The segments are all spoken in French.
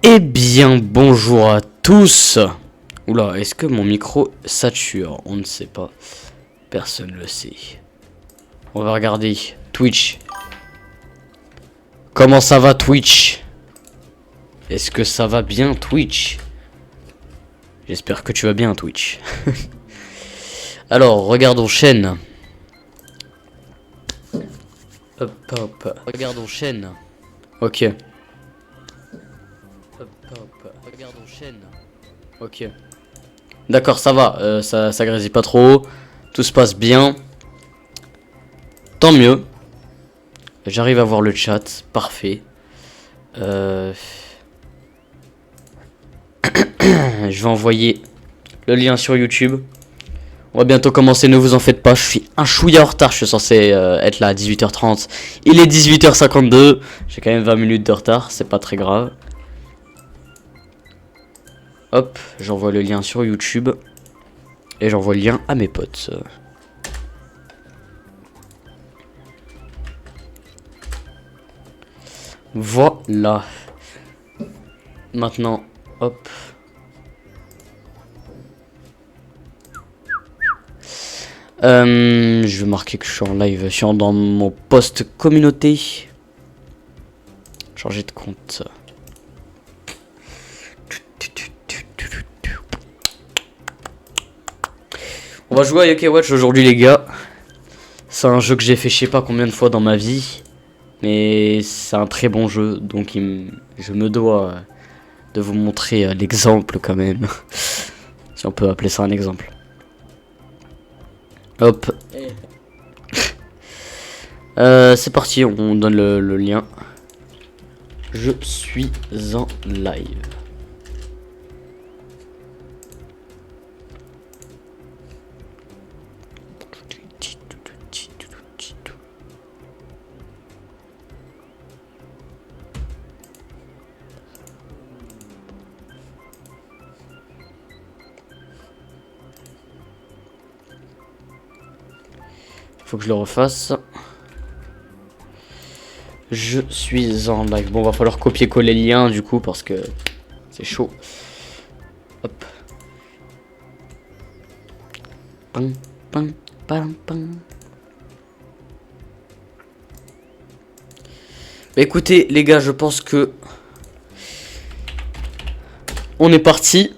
Eh bien, bonjour à tous. Oula, est-ce que mon micro sature? On ne sait pas. Personne ne le sait. On va regarder Twitch. Comment ça va Twitch? Est-ce que ça va bien Twitch? J'espère que tu vas bien Twitch. Alors, regardons chaîne. Hop, hop. Regardons chaîne. Ok. Hop, hop. Regardons chaîne. Ok. D'accord, ça va. Ça grésille pas trop. Tout se passe bien. Tant mieux. J'arrive à voir le chat. Parfait. Je vais envoyer le lien sur YouTube. On va bientôt commencer, ne vous en faites pas. Je suis un chouïa en retard. Je suis censé être là à 18h30. Il est 18h52. J'ai quand même 20 minutes de retard. C'est pas très grave. Hop, j'envoie le lien sur YouTube. Et j'envoie le lien à mes potes. Voilà. Maintenant, hop. Je vais marquer que je suis en live. Je suis dans mon post communauté. Changer de compte. On va jouer à Yokai Watch aujourd'hui, les gars. C'est un jeu que j'ai fait je sais pas combien de fois dans ma vie. Mais c'est un très bon jeu. Donc je me dois de vous montrer l'exemple quand même. Si on peut appeler ça un exemple. Hop. C'est parti, on donne le lien. Je suis en live. Faut que je le refasse. Je suis en live. Bon, va falloir copier-coller le lien du coup parce que c'est chaud. Hop. Pam, pam, pam, pam. Bah, écoutez, les gars, je pense que on est parti.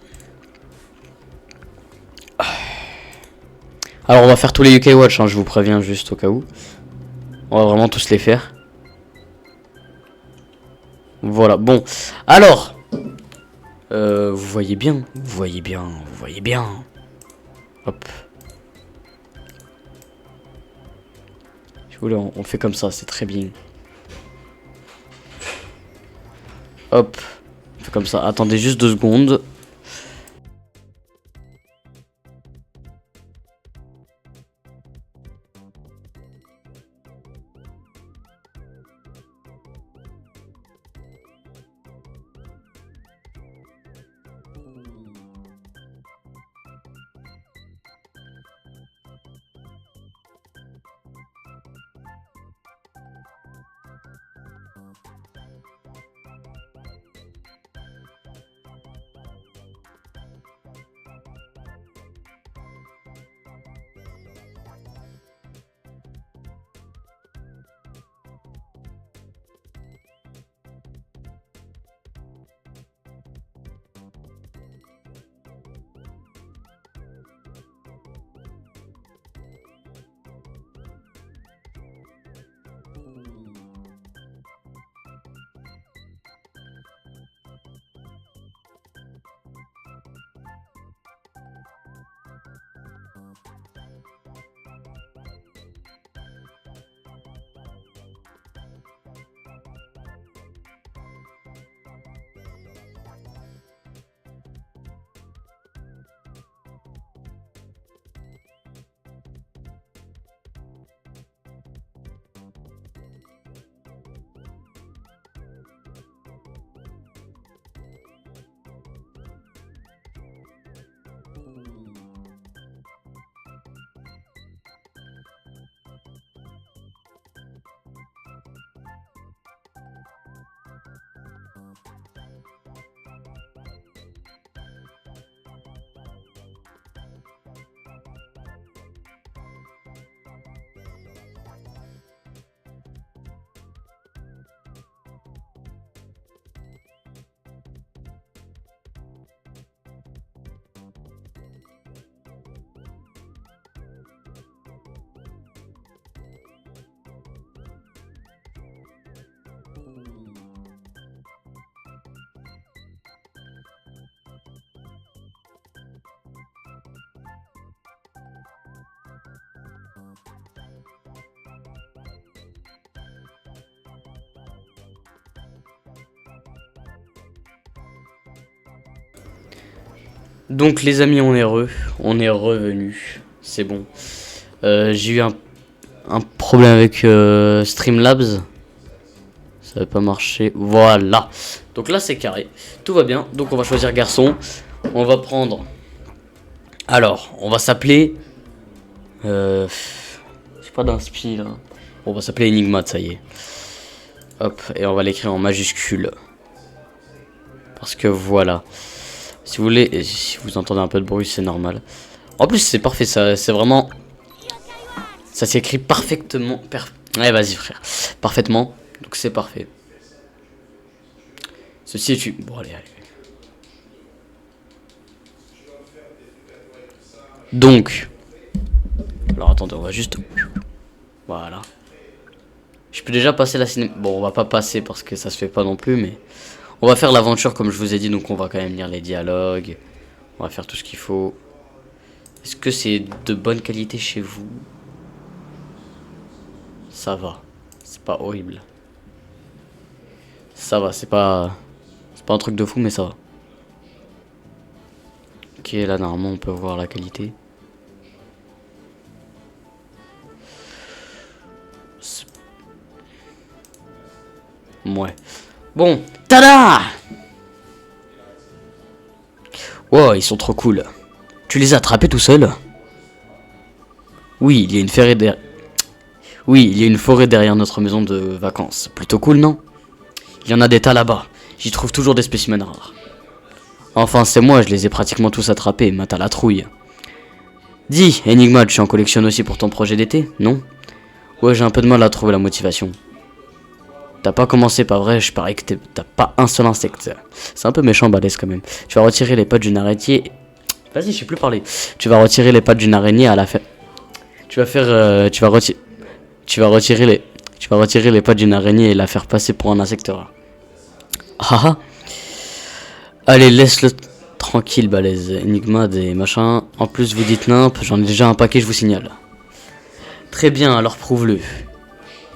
Alors, on va faire tous les UK Watch, hein, je vous préviens juste au cas où. On va vraiment tous les faire. Voilà, bon. Alors, vous voyez bien, vous voyez bien, vous voyez bien. Hop. Si vous voulez, on fait comme ça, c'est très bien. Hop. On fait comme ça. Attendez juste 2 secondes. Donc les amis, on est revenu. C'est bon. J'ai eu un problème avec Streamlabs. Ça va pas marcher. Voilà. Donc là c'est carré. Tout va bien. Donc on va choisir garçon. On va prendre. Alors, on va s'appeler. J'ai pas d'inspi là. On va s'appeler Enigma, ça y est. Hop, et on va l'écrire en majuscule. Parce que voilà. Si vous voulez, et si vous entendez un peu de bruit, c'est normal. En plus, c'est parfait, ça, c'est vraiment. Ça s'écrit parfaitement. Ouais, vas-y, frère. Parfaitement. Donc, c'est parfait. Ceci est une. Bon, allez, allez. Donc. Alors, attendez, on va juste. Voilà. Je peux déjà passer la cinéma. Bon, on va pas passer parce que ça se fait pas non plus, mais. On va faire l'aventure comme je vous ai dit, donc on va quand même lire les dialogues. On va faire tout ce qu'il faut. Est-ce que c'est de bonne qualité chez vous? Ça va. C'est pas horrible. Ça va, c'est pas un truc de fou, mais ça va. Ok, là normalement on peut voir la qualité. Ouais. Bon, tada! Wow, ils sont trop cool. Tu les as attrapés tout seul? Oui, il y a une forêt derrière. Oui, il y a une forêt derrière notre maison de vacances. Plutôt cool, non? Il y en a des tas là-bas. J'y trouve toujours des spécimens rares. Enfin, c'est moi, je les ai pratiquement tous attrapés, mais t'as la trouille. Dis, Enigma, tu en collectionnes aussi pour ton projet d'été, non? Ouais, j'ai un peu de mal à trouver la motivation. T'as pas commencé, pas vrai? Je parie que t'as pas un seul insecte. C'est un peu méchant, balèze quand même. Tu vas retirer les pattes d'une araignée. Vas-y, je sais plus parler. Tu vas retirer les pattes d'une araignée à la fin. Tu vas faire. Tu vas retirer les pattes d'une araignée et la faire passer pour un insecte rare. Ah ah. Allez, laisse-le tranquille, balèze. Enigma des machins. En plus, vous dites nimp, j'en ai déjà un paquet, je vous signale. Très bien, alors prouve-le.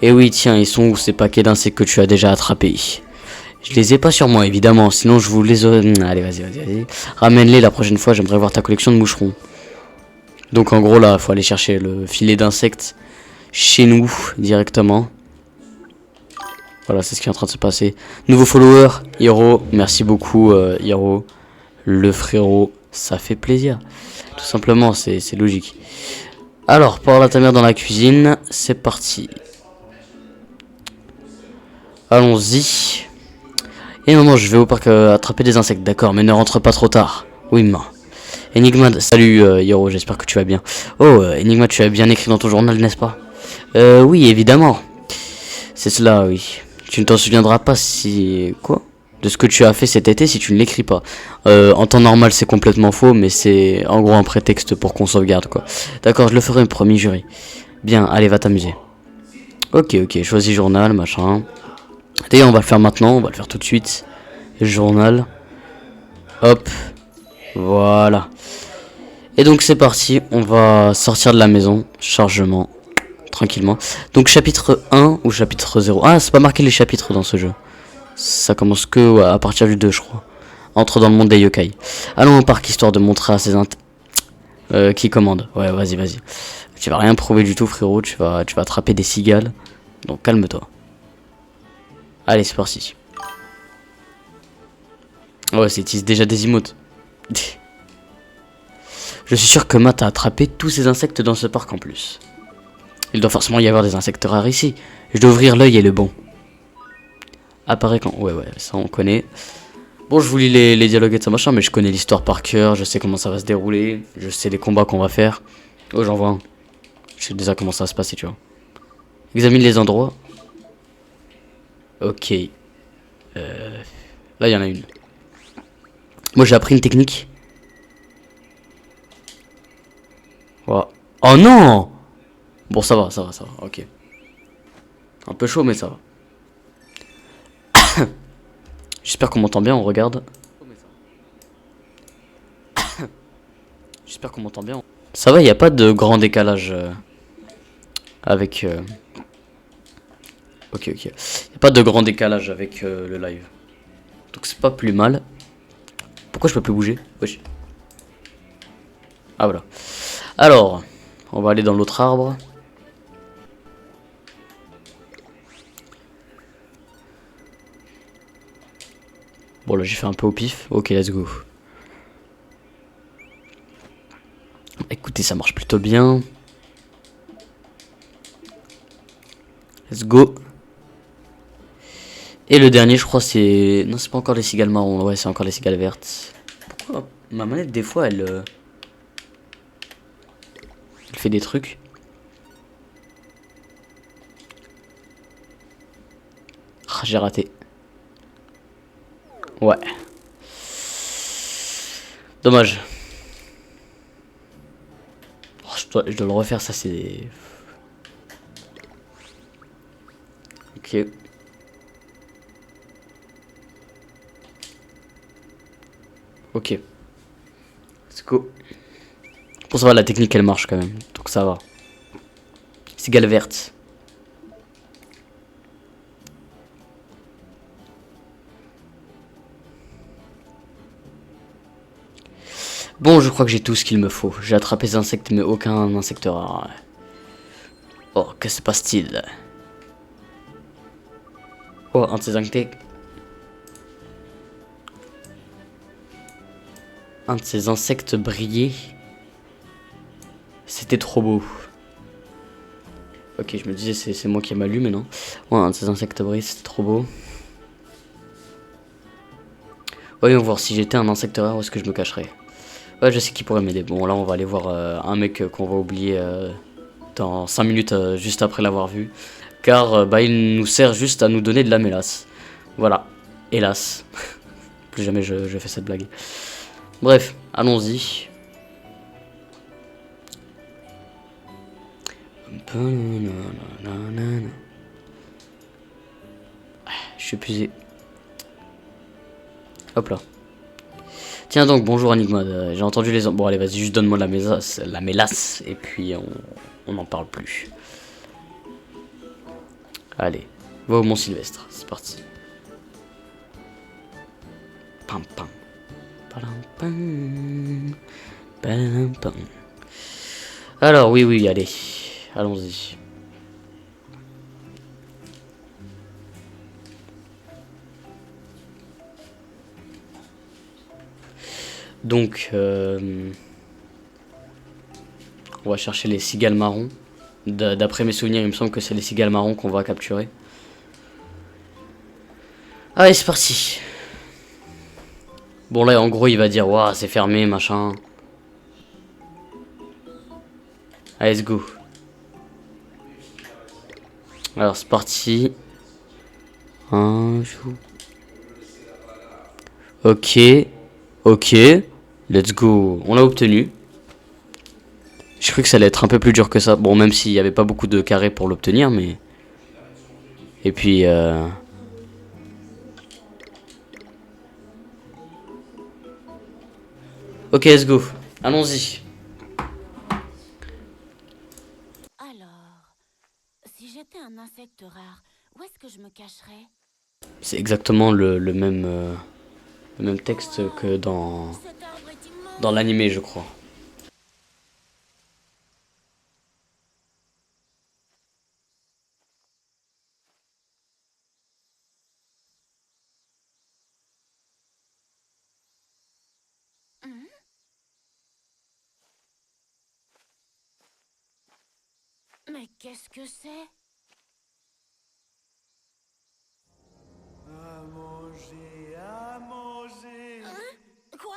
Eh oui, tiens, ils sont où ces paquets d'insectes que tu as déjà attrapés? Je les ai pas sur moi, évidemment, sinon je vous les aurais... Allez, vas-y. Ramène-les la prochaine fois, j'aimerais voir ta collection de moucherons. Donc en gros, là, faut aller chercher le filet d'insectes chez nous, directement. Voilà, c'est ce qui est en train de se passer. Nouveau follower, Hiro. Merci beaucoup, Hiro. Le frérot, ça fait plaisir. Tout simplement, c'est logique. Alors, pour la tamière dans la cuisine, c'est parti. Allons-y. Et non, je vais au parc attraper des insectes, d'accord, mais ne rentre pas trop tard. Oui, mais... Enigma, salut Hiro, j'espère que tu vas bien. Oh, Enigma, tu as bien écrit dans ton journal, n'est-ce pas? Oui, évidemment. C'est cela, oui. Tu ne t'en souviendras pas si... Quoi? De ce que tu as fait cet été si tu ne l'écris pas. En temps normal, c'est complètement faux, mais c'est en gros un prétexte pour qu'on sauvegarde, quoi. D'accord, je le ferai, promis, jury. Bien, allez, va t'amuser. Ok, choisis journal, machin. D'ailleurs, on va le faire maintenant, on va le faire tout de suite. Journal. Hop. Voilà. Et donc c'est parti, on va sortir de la maison. Chargement. Tranquillement. Donc chapitre 1 ou chapitre 0. Ah, c'est pas marqué les chapitres dans ce jeu. Ça commence que à partir du 2, je crois. Entre dans le monde des yokai. Allons au parc histoire de montrer à ces qui commande. Ouais, vas-y. Tu vas rien prouver du tout, frérot. Tu vas attraper des cigales. Donc calme-toi. Allez, c'est parti. Ouais, c'est déjà des emotes. Je suis sûr que Matt a attrapé tous ces insectes dans ce parc en plus. Il doit forcément y avoir des insectes rares ici. Je dois ouvrir l'œil et le bon. Apparaît quand... Ouais, ça on connaît. Bon, je vous lis les dialogues et de ça machin, mais je connais l'histoire par cœur. Je sais comment ça va se dérouler. Je sais les combats qu'on va faire. Oh, j'en vois un. Je sais déjà comment ça va se passer, tu vois. Examine les endroits. Ok. Là, il y en a une. Moi, j'ai appris une technique. Voilà. Oh non! Bon, ça va, ok. Un peu chaud, mais ça va. J'espère qu'on m'entend bien, on regarde. J'espère qu'on m'entend bien. Ça va, il n'y a pas de grand décalage avec... Ok. Il n'y a pas de grand décalage avec le live. Donc c'est pas plus mal. Pourquoi je peux plus bouger? Wesh. Ah voilà. Alors, on va aller dans l'autre arbre. Bon là j'ai fait un peu au pif. Ok, let's go. Écoutez, ça marche plutôt bien. Let's go. Et le dernier, je crois, c'est... Non, c'est pas encore les cigales marrons. Ouais, c'est encore les cigales vertes. Pourquoi ma manette, des fois, elle fait des trucs. Ah, j'ai raté. Ouais. Dommage. Oh, je dois le refaire, ça c'est... Ok. Ok. Let's go. Bon, ça va, la technique elle marche quand même. Donc ça va. Cigale verte. Bon, je crois que j'ai tout ce qu'il me faut. J'ai attrapé des insectes, mais aucun insecte rare. Oh, que se passe-t-il? Oh, un de ces insectes. Un de ces insectes brillait. C'était trop beau. Ok, je me disais, c'est moi qui ai mal lu, mais non. Ouais, un de ces insectes brillait, c'était trop beau. Voyons voir si j'étais un insecte rare, où est-ce que je me cacherais. Ouais, je sais qui pourrait m'aider. Bon, là, on va aller voir un mec qu'on va oublier dans 5 minutes, juste après l'avoir vu. Car bah, il nous sert juste à nous donner de la mélasse. Voilà. Hélas. Plus jamais je fais cette blague. Bref, allons-y. Je suis épuisé. Hop là. Tiens donc, bonjour Enigma. J'ai entendu les... Bon, allez, vas-y, juste donne-moi la mélasse. Et puis, on n'en parle plus. Allez, va au Mont Sylvestre. C'est parti. Pam, pam. Palam, pam. Palam, pam. Alors, oui, oui, allez. Allons-y. Donc, on va chercher les cigales marrons. D'après mes souvenirs, il me semble que c'est les cigales marrons qu'on va capturer. Allez, c'est parti. Bon, là, en gros, il va dire, waouh, c'est fermé, machin. Allez, let's go. Alors, c'est parti. Un jour. Ok. Ok. Let's go. On l'a obtenu. Je cru que ça allait être un peu plus dur que ça. Bon, même s'il n'y avait pas beaucoup de carrés pour l'obtenir, mais... Et puis... Ok, let's go. Allons-y. Alors, si j'étais un insecte rare, où est-ce que je me cacherais? C'est exactement le même texte que Cet arbre est dans immense. l'animé, je crois. Hum, Mais qu'est-ce que c'est? À manger, à manger. Hein? Quoi?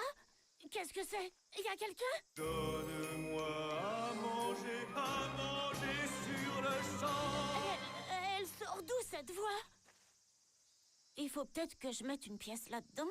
Qu'est-ce que c'est? Y a quelqu'un? Donne-moi à manger sur le champ. Elle sort d'où cette voix? Il faut peut-être que je mette une pièce là-dedans.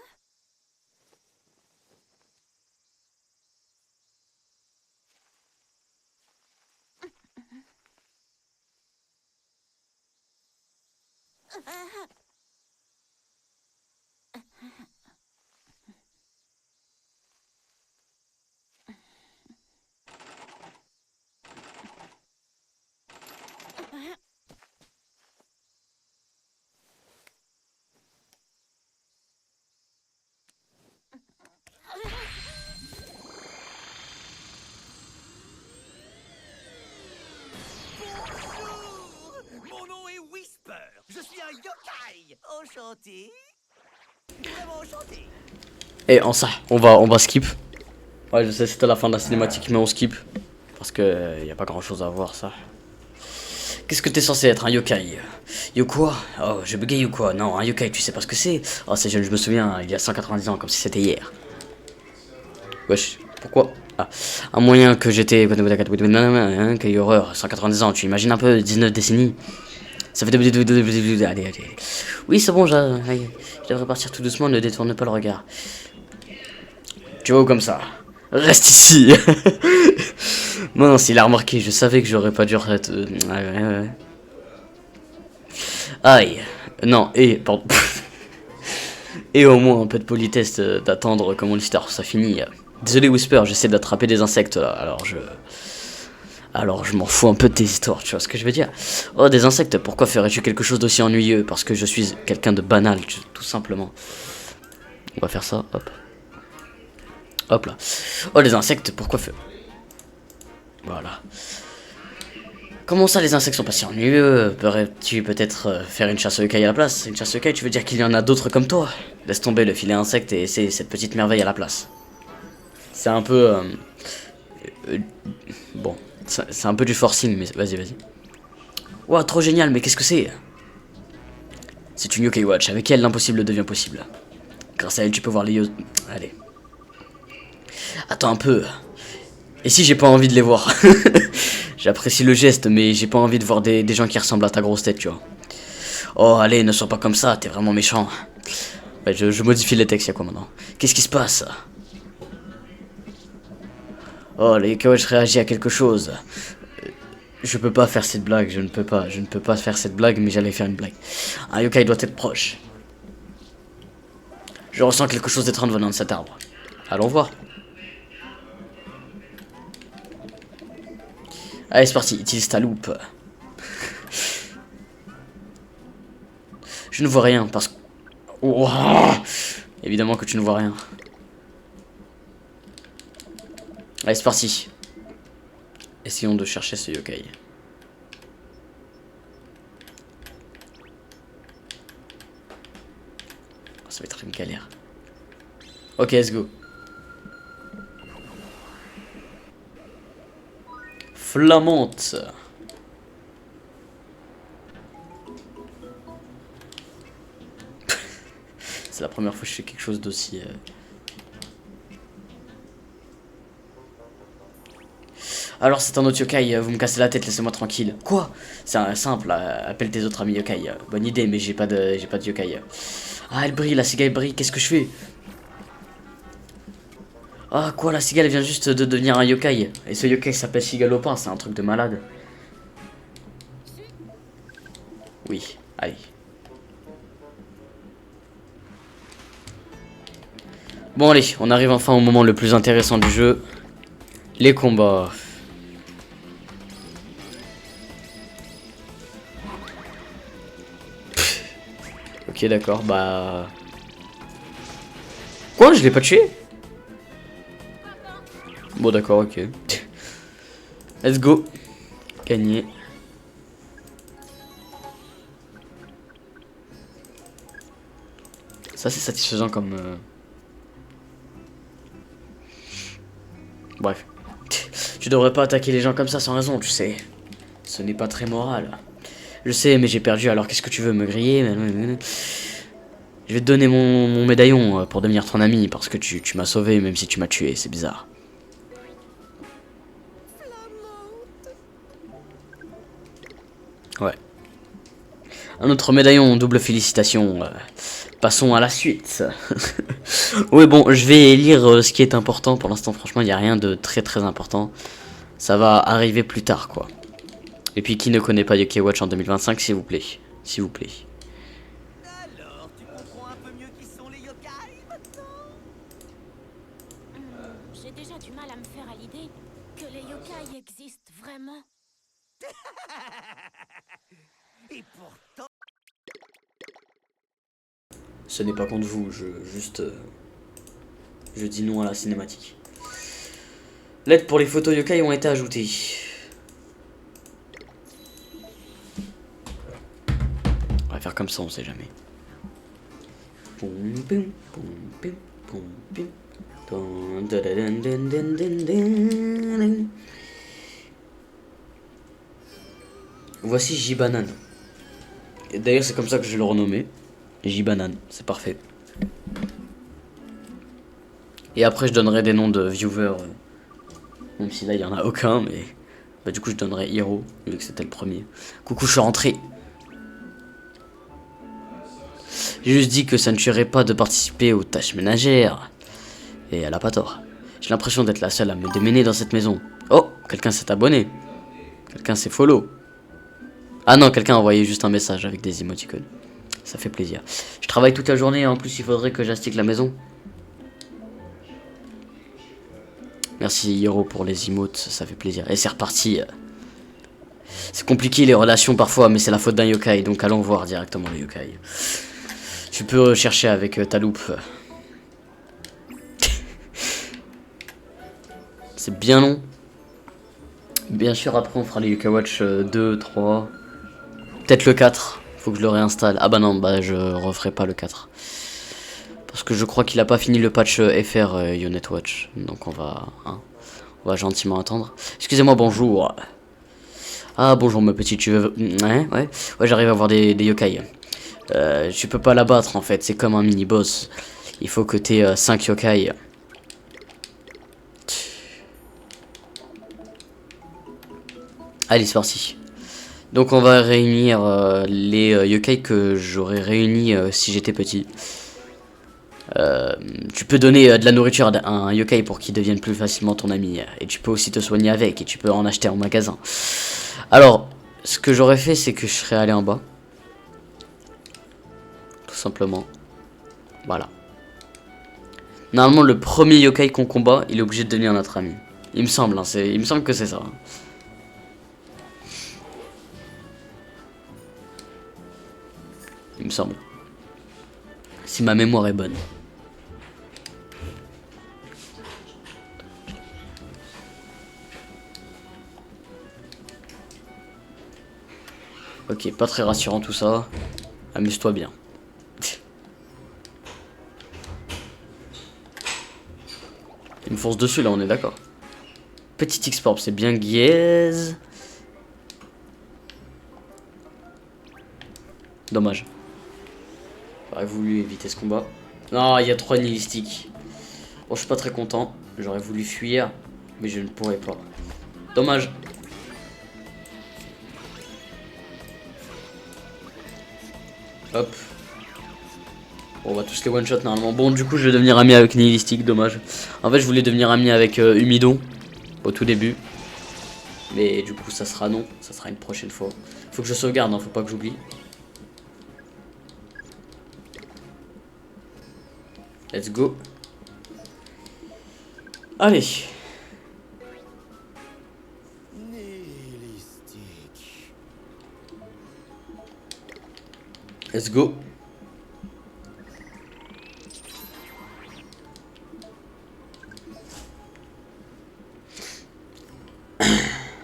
un yokai. Enchanté. Vraiment enchanté. Et en ça, on va skip. Ouais, je sais, c'était la fin de la cinématique, mais on skip. Parce que y a pas grand chose à voir, ça. Qu'est-ce que t'es censé être, un yokai? Quoi? Oh, je bugué ou quoi? Non, un yokai, tu sais pas ce que c'est? Oh, c'est jeune, je me souviens, il y a 190 ans, comme si c'était hier. Wesh, pourquoi? Ah, un moyen que j'étais... Quelle horreur, 190 ans, tu imagines un peu, 19 décennies. Ça fait... Allez. Oui, c'est bon, je devrais partir tout doucement, ne détourne pas le regard. Tu vois où comme ça? Reste ici. Non, s'il a remarqué, je savais que j'aurais pas dû... Ouais. Aïe. Non, pardon. Et au moins un peu de politesse d'attendre comment l'histoire ça finit. Désolé Whisper, j'essaie d'attraper des insectes là, alors je m'en fous un peu de tes histoires, tu vois ce que je veux dire? Oh, des insectes, pourquoi ferais-tu quelque chose d'aussi ennuyeux? Parce que je suis quelqu'un de banal, tout simplement. On va faire ça, hop. Hop là. Oh, les insectes, pourquoi faire... Voilà. Comment ça, les insectes sont pas si ennuyeux? Pourrais-tu peut-être faire une chasse aux yokai à la place? Une chasse aux yokai, tu veux dire qu'il y en a d'autres comme toi? Laisse tomber le filet insecte et essaie cette petite merveille à la place. C'est un peu... bon, c'est un peu du forcing, mais vas-y. Ouah, trop génial, mais qu'est-ce que c'est? C'est une Yokai Watch, avec elle l'impossible devient possible. Grâce à elle, tu peux voir les Allez. Attends un peu. Et si j'ai pas envie de les voir? J'apprécie le geste, mais j'ai pas envie de voir des gens qui ressemblent à ta grosse tête, tu vois. Oh, allez, ne sois pas comme ça, t'es vraiment méchant. Ouais, je modifie les textes, y'a quoi maintenant? Qu'est-ce qui se passe? Oh, les Yokai Watch réagit à quelque chose. Je peux pas faire cette blague, je ne peux pas faire cette blague, mais j'allais faire une blague. Un yokai doit être proche. Je ressens quelque chose d'étrange venant de cet arbre. Allons voir. Allez, c'est parti, utilise ta loupe. Je ne vois rien parce que... Oh, évidemment que tu ne vois rien. Allez, c'est parti. Essayons de chercher ce yokai. Oh, ça va être une galère. Ok, let's go. Flamante. C'est la première fois que je fais quelque chose d'aussi... Alors c'est un autre yokai, vous me cassez la tête, laissez-moi tranquille. Quoi? C'est simple, appelle tes autres amis yokai. Bonne idée, mais j'ai pas de yokai. Ah, elle brille, la cigale brille, qu'est-ce que je fais? Ah, quoi, la cigale vient juste de devenir un yokai. Et ce yokai s'appelle Cigalopin, c'est un truc de malade. Oui, allez. Bon allez, on arrive enfin au moment le plus intéressant du jeu. Les combats. Ok, d'accord, bah... Quoi? Je l'ai pas tué? Bon, d'accord, ok. Let's go. Gagné. Ça, c'est satisfaisant comme... Bref. Tu devrais pas attaquer les gens comme ça sans raison, tu sais. Ce n'est pas très moral. Je sais, mais j'ai perdu, alors qu'est-ce que tu veux, me griller? Je vais te donner mon médaillon pour devenir ton ami, parce que tu m'as sauvé, même si tu m'as tué, c'est bizarre. Ouais. Un autre médaillon, double félicitations. Passons à la suite. Oui, bon, je vais lire ce qui est important. Pour l'instant, franchement, il n'y a rien de très important. Ça va arriver plus tard, quoi. Et puis, qui ne connaît pas Yokai Watch en 2025, s'il vous plaît. S'il vous plaît. Alors, tu comprends un peu mieux qui sont les yokai maintenant? J'ai déjà du mal à me faire à l'idée que les yokai existent vraiment. Et pourtant... Ce n'est pas contre vous, je dis non à la cinématique. L'aide pour les photos yokai ont été ajoutées. faire comme ça, on sait jamais. Poum, poum, poum, poum, poum, poum. Dun, dun, dun, dun, dun, dun, dun, dun. Voici J-Banane. Et d'ailleurs, c'est comme ça que je vais le renommer. J-Banane, c'est parfait. Et après, je donnerai des noms de viewers. Même si là, il n'y en a aucun, mais... Bah, du coup, je donnerai Hiro, vu que c'était le premier. Coucou, je suis rentré. J'ai juste dit que ça ne tuerait pas de participer aux tâches ménagères. Et elle a pas tort. J'ai l'impression d'être la seule à me démener dans cette maison. Oh, quelqu'un s'est abonné. Quelqu'un s'est follow. Ah non, quelqu'un a envoyé juste un message avec des émoticônes. Ça fait plaisir. Je travaille toute la journée, en plus il faudrait que j'astique la maison. Merci Hiro pour les emotes, ça fait plaisir. Et c'est reparti. C'est compliqué les relations parfois, mais c'est la faute d'un yokai, donc allons voir directement le yokai. Tu peux chercher avec ta loupe. C'est bien long. Bien sûr, après on fera les Yokai Watch 2, 3. Peut-être le 4. Faut que je le réinstalle. Ah bah non, bah je referai pas le 4. Parce que je crois qu'il a pas fini le patch FR Unit Watch. Donc on va gentiment attendre. Excusez-moi, bonjour. Ah bonjour ma petite, tu veux... Ouais, j'arrive à voir des yokai. Tu peux pas l'abattre en fait, c'est comme un mini-boss. Il faut que t'aies 5 yokai. Allez, c'est parti. Donc on va réunir les yokai que j'aurais réunis si j'étais petit. Tu peux donner de la nourriture à un yokai pour qu'il devienne plus facilement ton ami. Et tu peux aussi te soigner avec et tu peux en acheter en magasin. Alors, ce que j'aurais fait, c'est que je serais allé en bas. Tout simplement. Voilà. Normalement, le premier yokai qu'on combat, il est obligé de devenir notre ami. Il me semble, hein, il me semble que c'est ça. Il me semble. Si ma mémoire est bonne. Ok, pas très rassurant tout ça. Amuse-toi bien. Il me fonce dessus là, on est d'accord. Petit X-Porp, c'est bien gaze. Dommage. J'aurais voulu éviter ce combat. Non, il y a 3 nihilistiques. Bon, je suis pas très content. J'aurais voulu fuir, mais je ne pourrais pas. Dommage. Hop. Bon, on va tous les one-shot normalement. Bon, du coup, je vais devenir ami avec Nihilistique, dommage. En fait, je voulais devenir ami avec Humidon au tout début. Mais du coup, ça sera non. Ça sera une prochaine fois. Faut que je sauvegarde, hein, faut pas que j'oublie. Let's go. Allez. Let's go.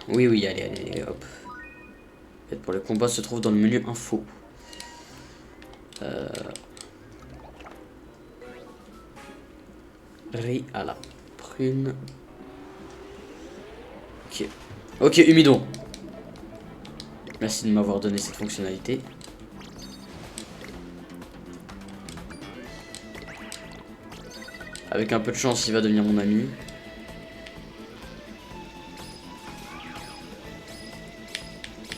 Oui, allez, hop. Peut-être pour le combat se trouve dans le menu info. Riz à la prune. Ok. Ok, Humidon. Merci de m'avoir donné cette fonctionnalité. Avec un peu de chance, il va devenir mon ami.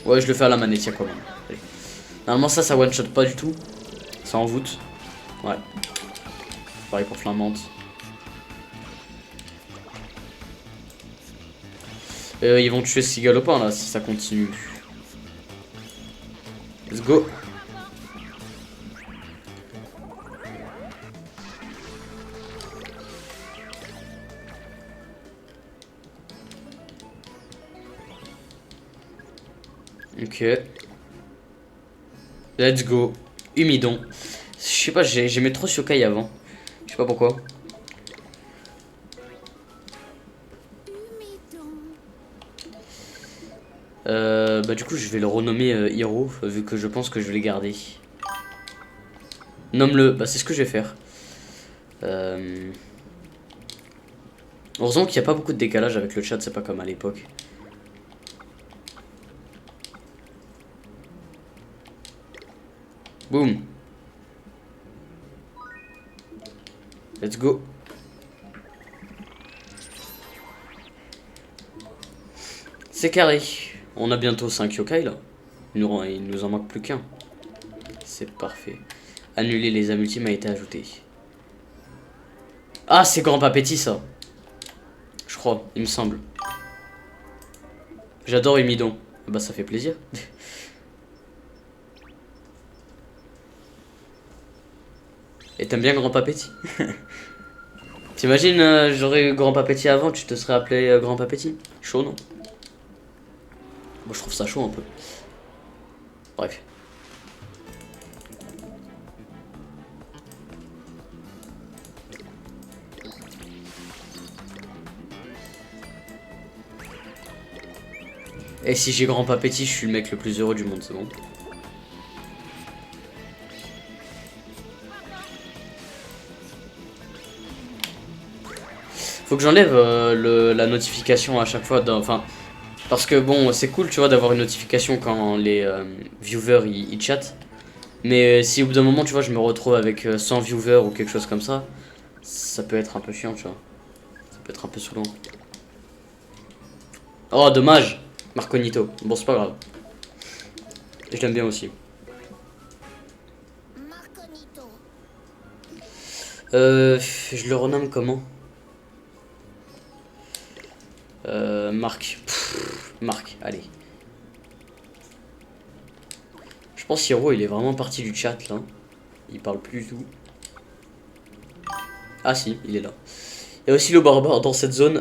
Ouais, je le fais à la manette, tiens, quand même. Allez. Normalement, ça one shot pas du tout. Ça envoûte. Ouais. Pareil pour Flamante. Ils vont tuer ce galopin là si ça continue. Let's go. Ok. Let's go. Humidon. Je sais pas, j'aimais trop Shokai avant. Je sais pas pourquoi. Bah du coup je vais le renommer Hiro vu que je pense que je vais les garder. Nomme-le. Bah, c'est ce que je vais faire. Heureusement qu'il n'y a pas beaucoup de décalage avec le chat, c'est pas comme à l'époque. Boum. Let's go. C'est carré. On a bientôt 5 yokai là. Il nous en manque plus qu'un. C'est parfait. Annuler les âmes ultimes a été ajouté. Ah, c'est Grand Papéti ça. Je crois, il me semble. J'adore Humidon. Bah ça fait plaisir. Et t'aimes bien Grand Papéti? T'imagines, j'aurais eu Grand Papéti avant, tu te serais appelé Grand Papéti? Chaud, non? Moi je trouve ça chaud un peu. Bref. Et si j'ai Grand Papéti, je suis le mec le plus heureux du monde, c'est bon. Faut que j'enlève la notification à chaque fois. Enfin, parce que bon, c'est cool, tu vois, d'avoir une notification quand les viewers ils chattent. Mais si au bout d'un moment, tu vois, je me retrouve avec 100 viewers ou quelque chose comme ça peut être un peu chiant, tu vois. Ça peut être un peu saoulant. Oh, dommage, Marconito. Bon, c'est pas grave. Je l'aime bien aussi. Je le renomme comment? Marc. Marc, allez. Je pense Hiro il est vraiment parti du chat là. Il parle plus du tout. Ah si, il est là. Il y a aussi le barbare dans cette zone.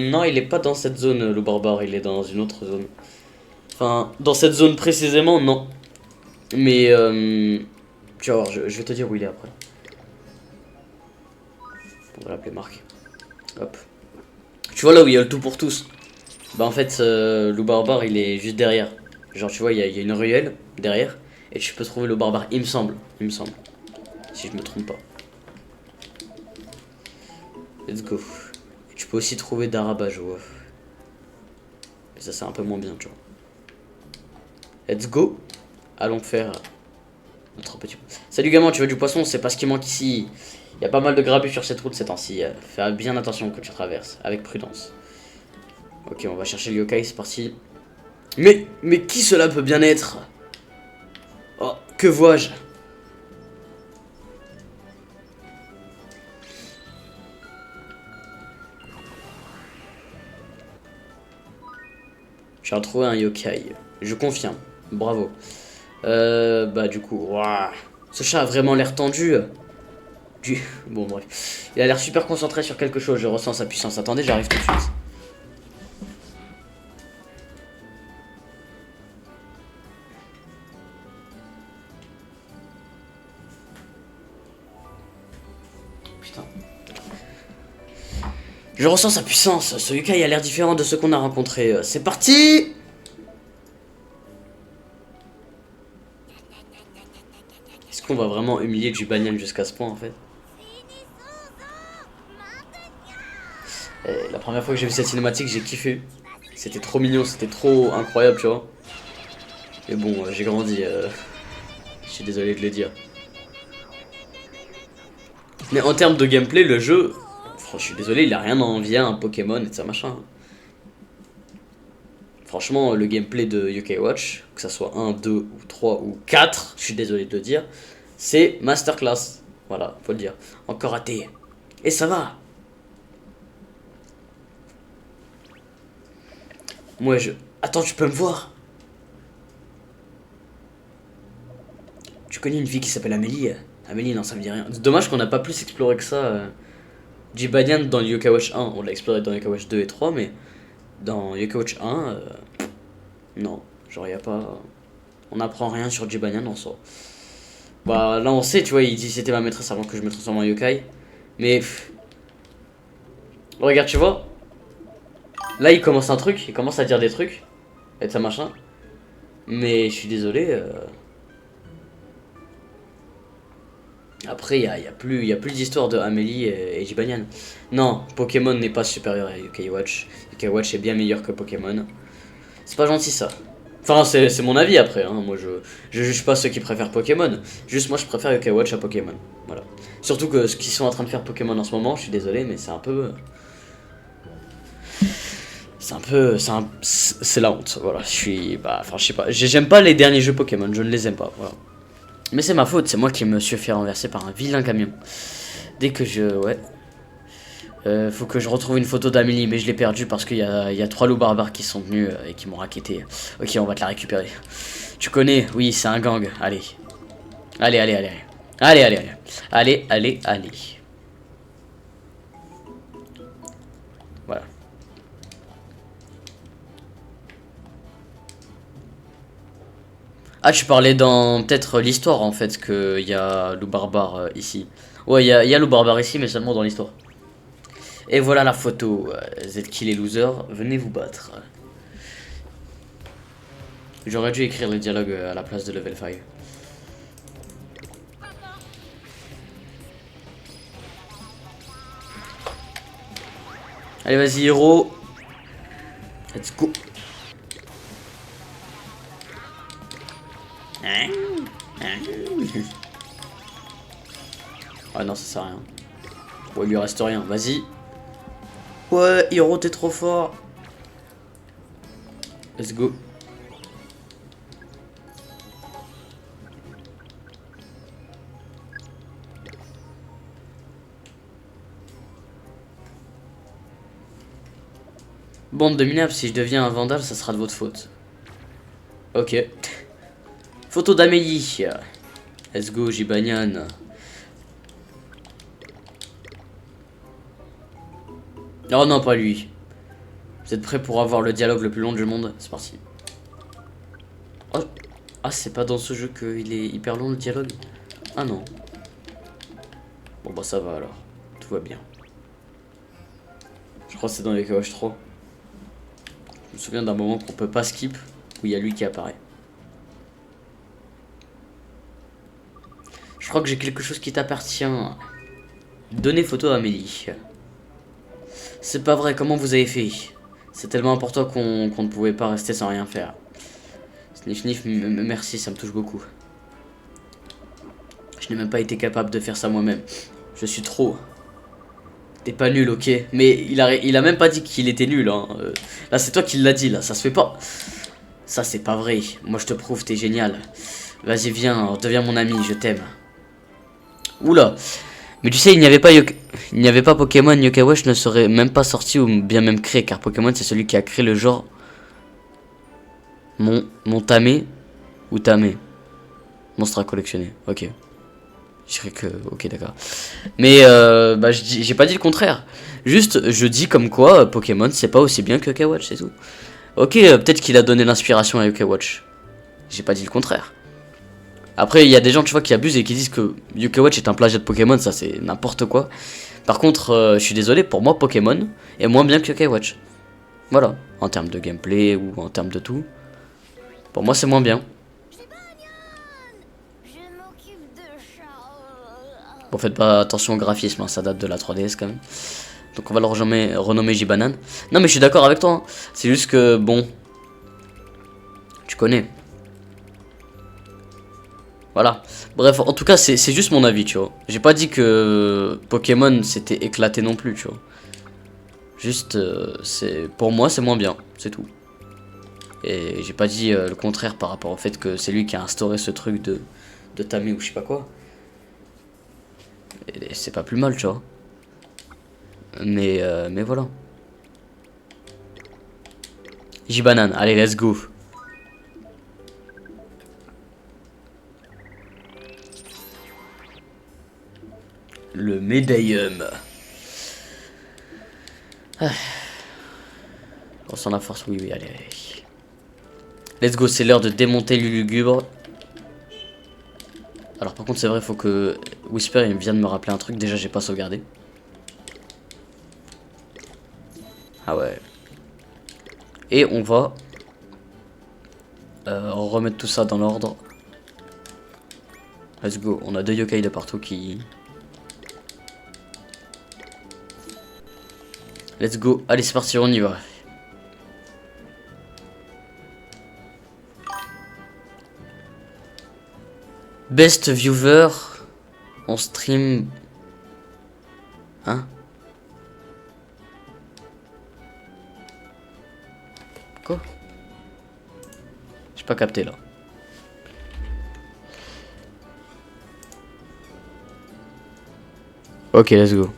Non, il est pas dans cette zone, le barbare, il est dans une autre zone. Enfin, dans cette zone précisément, non. Mais tu vas voir, je vais te dire où il est après. On va l'appeler Marc. Hop. Tu vois là où il y a le tout pour tous. Bah en fait, le barbare il est juste derrière. Genre tu vois, il y a une ruelle derrière. Et tu peux trouver le barbare, il me semble. Il me semble. Si je me trompe pas. Let's go. Et tu peux aussi trouver Darabajo. Mais ça c'est un peu moins bien, tu vois. Let's go. Allons faire notre petit... Salut gamin, tu veux du poisson? C'est pas ce qui manque ici. Il y a pas mal de grabus sur cette route ces temps-ci. Fais bien attention que tu traverses, avec prudence. Ok, on va chercher le yokai, c'est parti. Mais qui cela peut bien être? Oh, que vois-je? J'ai retrouvé un yokai. Je confirme. Bravo. Bah du coup, waouh. Ce chat a vraiment l'air tendu. Bon bref. Il a l'air super concentré sur quelque chose. Je ressens sa puissance. Attendez, j'arrive tout de suite. Putain. Je ressens sa puissance. Ce yokai a l'air différent de ceux qu'on a rencontrés. C'est parti! Est-ce qu'on va vraiment humilier Jibanyan jusqu'à ce point en fait? Et la première fois que j'ai vu cette cinématique, j'ai kiffé. C'était trop mignon, c'était trop incroyable, tu vois. Mais bon, j'ai grandi. Je suis désolé de le dire. Mais en termes de gameplay, le jeu, je suis désolé, il a rien à envier à un Pokémon et de ça machin. Franchement, le gameplay de Yokai Watch, que ça soit 1, 2 ou 3 ou 4, je suis désolé de le dire, c'est masterclass. Voilà, faut le dire. Encore raté. Et ça va. Moi je... Attends, tu peux me voir? Tu connais une fille qui s'appelle Amélie? Amélie, non, ça me dit rien. Dommage qu'on n'a pas plus exploré que ça. Jibanyan dans Yokai Watch 1, on l'a exploré dans Yokai Watch 2 et 3, mais dans Yokai Watch 1, non, genre y a pas... On apprend rien sur Jibanyan en soi. Bah là on sait, tu vois, il dit c'était ma maîtresse avant que je me transforme en yokai. Mais... Regarde, tu vois. Là il commence un truc, il commence à dire des trucs. Et ça machin. Mais je suis désolé. Après, il y a plus d'histoire de Amélie et Jibanyan. Non, Pokémon n'est pas supérieur à UK Watch. UK Watch est bien meilleur que Pokémon. C'est pas gentil ça. Enfin, c'est mon avis après. Hein. Moi, je juge pas ceux qui préfèrent Pokémon. Juste, moi, je préfère UK Watch à Pokémon. Voilà. Surtout que ce qu'ils sont en train de faire Pokémon en ce moment, je suis désolé, mais c'est un peu. C'est la honte. Voilà. Je suis. Bah, enfin, je sais pas. J'aime pas les derniers jeux Pokémon. Je ne les aime pas. Voilà. Mais c'est ma faute, c'est moi qui me suis fait renverser par un vilain camion. Dès que je... Ouais. Faut que je retrouve une photo d'Amélie, mais je l'ai perdue parce qu'il y a 3 loups barbares qui sont venus et qui m'ont racketté. Ok, on va te la récupérer. Tu connais, oui, c'est un gang. Allez. Allez, allez, allez. Allez, allez, allez. Allez, allez, allez. Voilà. Ah, tu parlais dans peut-être l'histoire en fait qu'il y a loup barbare ici. Ouais, il y a loup barbare ici, mais seulement dans l'histoire. Et voilà la photo. Zedkill et Loser, venez vous battre. J'aurais dû écrire le dialogue à la place de Level 5. Allez, vas-y, héros. Let's go. Ah non, ça sert à rien. Bon, il lui reste rien. Vas-y. Ouais, héros, t'es trop fort. Let's go. Bande de minables, si je deviens un vandale, ça sera de votre faute. Ok. Photo d'Amélie. Let's go, Jibanyan. Oh non, pas lui. Vous êtes prêts pour avoir le dialogue le plus long du monde? C'est parti. Oh. Ah, c'est pas dans ce jeu qu'il est hyper long le dialogue? Ah non. Bon bah ça va alors. Tout va bien. Je crois que c'est dans les KOH 3. Je me souviens d'un moment qu'on peut pas skip, où il y a lui qui apparaît. Je crois que j'ai quelque chose qui t'appartient. Donnez photo à Amélie. C'est pas vrai, comment vous avez fait? C'est tellement important qu'on ne pouvait pas rester sans rien faire. Sniff Sniff, merci, ça me touche beaucoup. Je n'ai même pas été capable de faire ça moi-même. Je suis trop... T'es pas nul, ok? Mais il a même pas dit qu'il était nul, hein. Là, c'est toi qui l'as dit, là, ça se fait pas. Ça, c'est pas vrai. Moi, je te prouve, t'es génial. Vas-y, viens, deviens mon ami, je t'aime. Oula. Mais tu sais, il n'y avait pas Pokémon, Yokai Watch ne serait même pas sorti ou bien même créé, car Pokémon c'est celui qui a créé le genre. Mon Tamé ou Tamé. Monstre à collectionner, ok. Je dirais que, ok d'accord. Mais bah j'ai pas dit le contraire. Juste, je dis comme quoi Pokémon c'est pas aussi bien que Yokai Watch, c'est tout. Ok, peut-être qu'il a donné l'inspiration à Yokai Watch. J'ai pas dit le contraire. Après, il y a des gens, tu vois, qui abusent et qui disent que Yokai Watch est un plagiat de Pokémon, ça c'est n'importe quoi. Par contre, je suis désolé, pour moi, Pokémon est moins bien que Yokai Watch. Voilà, en termes de gameplay ou en termes de tout. Pour moi, c'est moins bien. Bon, faites pas attention au graphisme, hein, ça date de la 3DS quand même. Donc on va le renommer Jibanan. Non mais je suis d'accord avec toi, hein. C'est juste que, bon... Tu connais. Voilà. Bref, en tout cas, c'est juste mon avis, tu vois. J'ai pas dit que Pokémon s'était éclaté non plus, tu vois. Juste, pour moi, c'est moins bien, c'est tout. Et j'ai pas dit le contraire par rapport au fait que c'est lui qui a instauré ce truc de Tamé ou je sais pas quoi. Et c'est pas plus mal, tu vois. Mais voilà. Jibanan, allez, let's go. Le médaillum. Ah. On s'en a force, oui, allez, allez. Let's go, c'est l'heure de démonter Lulugubre. Alors par contre c'est vrai, faut que Whisper il vient de me rappeler un truc. Déjà j'ai pas sauvegardé. Ah ouais. Et on va remettre tout ça dans l'ordre. Let's go. On a deux yokai de partout qui... Let's go. Allez, c'est parti, on y va. Best viewer en stream. Hein? Quoi? J'ai pas capté là. Ok, let's go.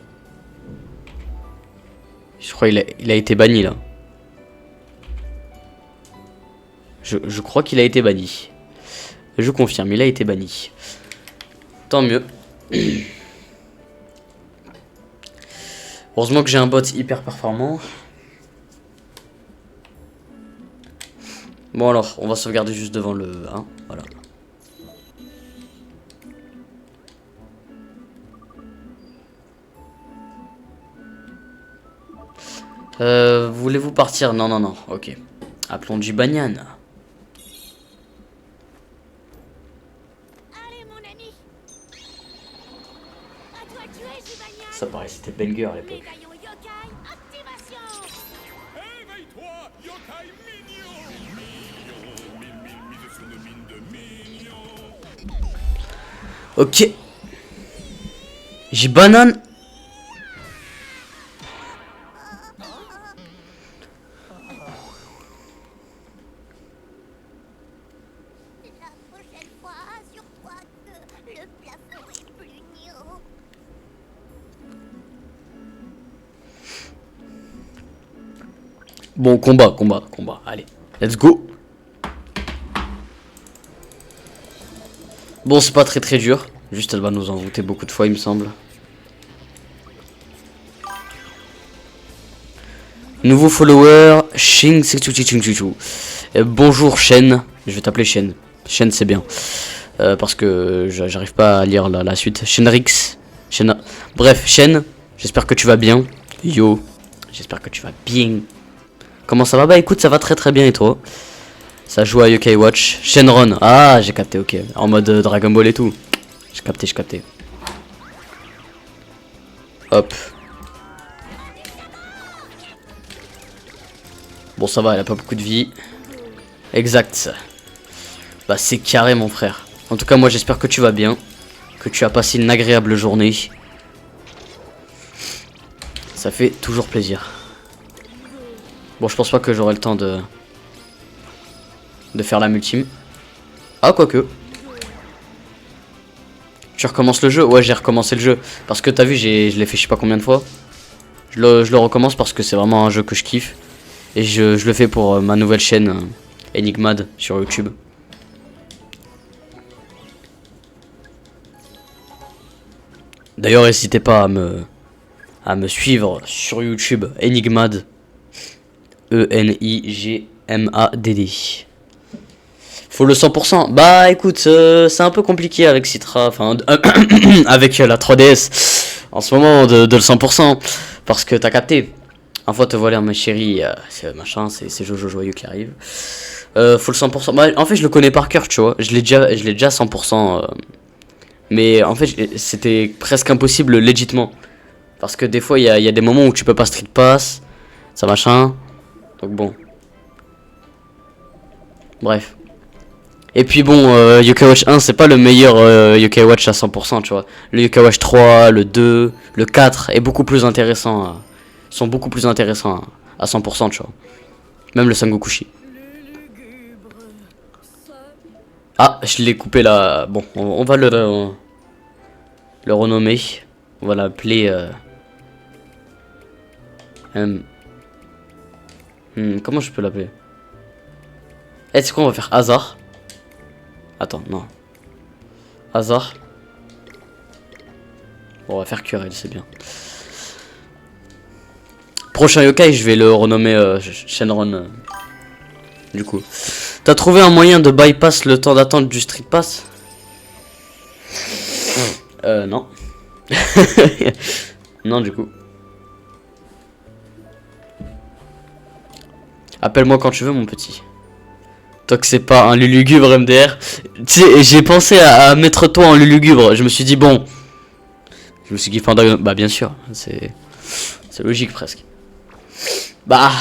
Je crois qu'il a été banni là. Je crois qu'il a été banni. Je confirme, il a été banni. Tant mieux. Heureusement que j'ai un bot hyper performant. Bon alors, on va sauvegarder juste devant le 1. Voilà. Voulez-vous partir? Non, non, non. Ok. Appelons du Banyan. Allez, mon ami. À toi de jouer, Jibanyan. Ça paraît c'était banger à l'époque. Médaillon yokai, activation. Éveille-toi, yokai mignon. Mille sur de mine de mignon. Ok. J'ai banane. La prochaine fois, assure-toi que le plafond est plus niaud. Bon, combat. Allez, let's go. Bon, c'est pas très dur. Juste, elle va nous envoûter beaucoup de fois, il me semble. Nouveau follower, Shing. Bonjour, Shen. Je vais t'appeler Shen. Shen, c'est bien. Parce que j'arrive pas à lire la suite. Shenrix. Shen. Bref, Shen, j'espère que tu vas bien. Yo, j'espère que tu vas bien. Comment ça va? Bah écoute, ça va très bien et toi? Ça joue à Yokai Watch. Shenron. Ah, j'ai capté, ok. En mode Dragon Ball et tout. J'ai capté. Hop. Bon, ça va, elle a pas beaucoup de vie. Exact. Bah, c'est carré, mon frère. En tout cas, moi, j'espère que tu vas bien. Que tu as passé une agréable journée. Ça fait toujours plaisir. Bon, je pense pas que j'aurai le temps de faire la multime. Ah, quoique. Tu recommences le jeu? Ouais, j'ai recommencé le jeu. Parce que t'as vu, je l'ai fait je sais pas combien de fois. Je le recommence parce que c'est vraiment un jeu que je kiffe. Et je le fais pour ma nouvelle chaîne Enigmad sur YouTube. D'ailleurs, n'hésitez pas à me suivre sur YouTube Enigmad. Enigmadd. Faut le 100%. Bah écoute, c'est un peu compliqué avec Citra, enfin avec la 3DS en ce moment de le 100%. Parce que t'as capté. Un fois te voilà ma chérie, c'est machin, c'est Jojo Joyeux qui arrive. Faut le 100%. Bah, en fait je le connais par cœur, tu vois. Je l'ai déjà 100%. Mais en fait c'était presque impossible légitimement. Parce que des fois il y a des moments où tu peux pas street pass, ça machin. Donc bon. Bref. Et puis bon, Yokai Watch 1 c'est pas le meilleur Yokai Watch à 100%, tu vois. Le Yokai Watch 3, le 2, le 4 est beaucoup plus intéressant. Sont beaucoup plus intéressants à 100%, tu vois. Même le Sangokushi. Ah, je l'ai coupé là. Bon, on va le renommer. On va l'appeler comment je peux l'appeler? Est-ce qu'on va faire hasard? Attends, non. Hasard. Bon, on va faire Curel, c'est bien. Prochain yokai, je vais le renommer Shenron. Du coup. T'as trouvé un moyen de bypass le temps d'attente du Street Pass? Non. Non, du coup. Appelle-moi quand tu veux, mon petit. Toi que c'est pas un lulugubre MDR. Tu sais, j'ai pensé à mettre toi en lulugubre. Je me suis dit bon. Je me suis dit Panda. Bah bien sûr. C'est logique presque. Bah.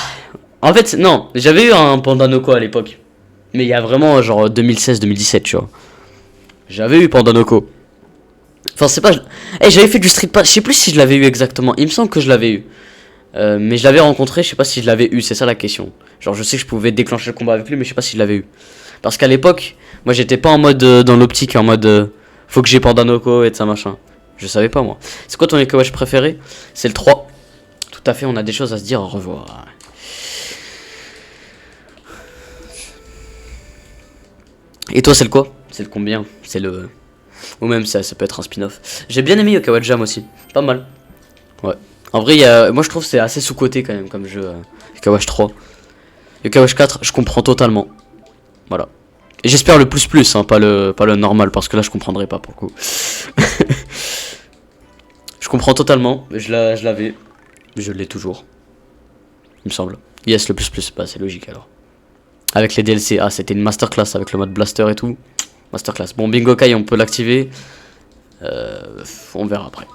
En fait, non. J'avais eu un Pandanoko à l'époque. Mais il y a vraiment genre 2016-2017, tu vois. J'avais eu Pandanoko. Enfin, c'est pas. Eh, j'avais fait du street pass. Je sais plus si je l'avais eu exactement. Il me semble que je l'avais eu. Mais je l'avais rencontré. Je sais pas si je l'avais eu. C'est ça la question. Genre, je sais que je pouvais déclencher le combat avec lui. Mais je sais pas si je l'avais eu. Parce qu'à l'époque, moi j'étais pas en mode dans l'optique. En mode faut que j'ai Pandanoko et de ça machin. Je savais pas moi. C'est quoi ton Yokai préféré? C'est le 3. Tout à fait. On a des choses à se dire. Au revoir. Et toi, c'est le quoi? C'est le combien? C'est le. Ou même ça peut être un spin-off. J'ai bien aimé Yokai Jam aussi. Pas mal. Ouais. En vrai, moi je trouve que c'est assez sous-côté quand même comme jeu. Yokai 3. Yokai 4, je comprends totalement. Voilà. Et j'espère le plus, hein, pas le normal, parce que là je comprendrai pas pour le coup. Je comprends totalement. Je l'avais. Je l'ai toujours. Il me semble. Yes, le plus. Bah, c'est logique alors. Avec les DLC. Ah, c'était une masterclass avec le mode blaster et tout. Masterclass. Bon, Bingo Kai, on peut l'activer. On verra après.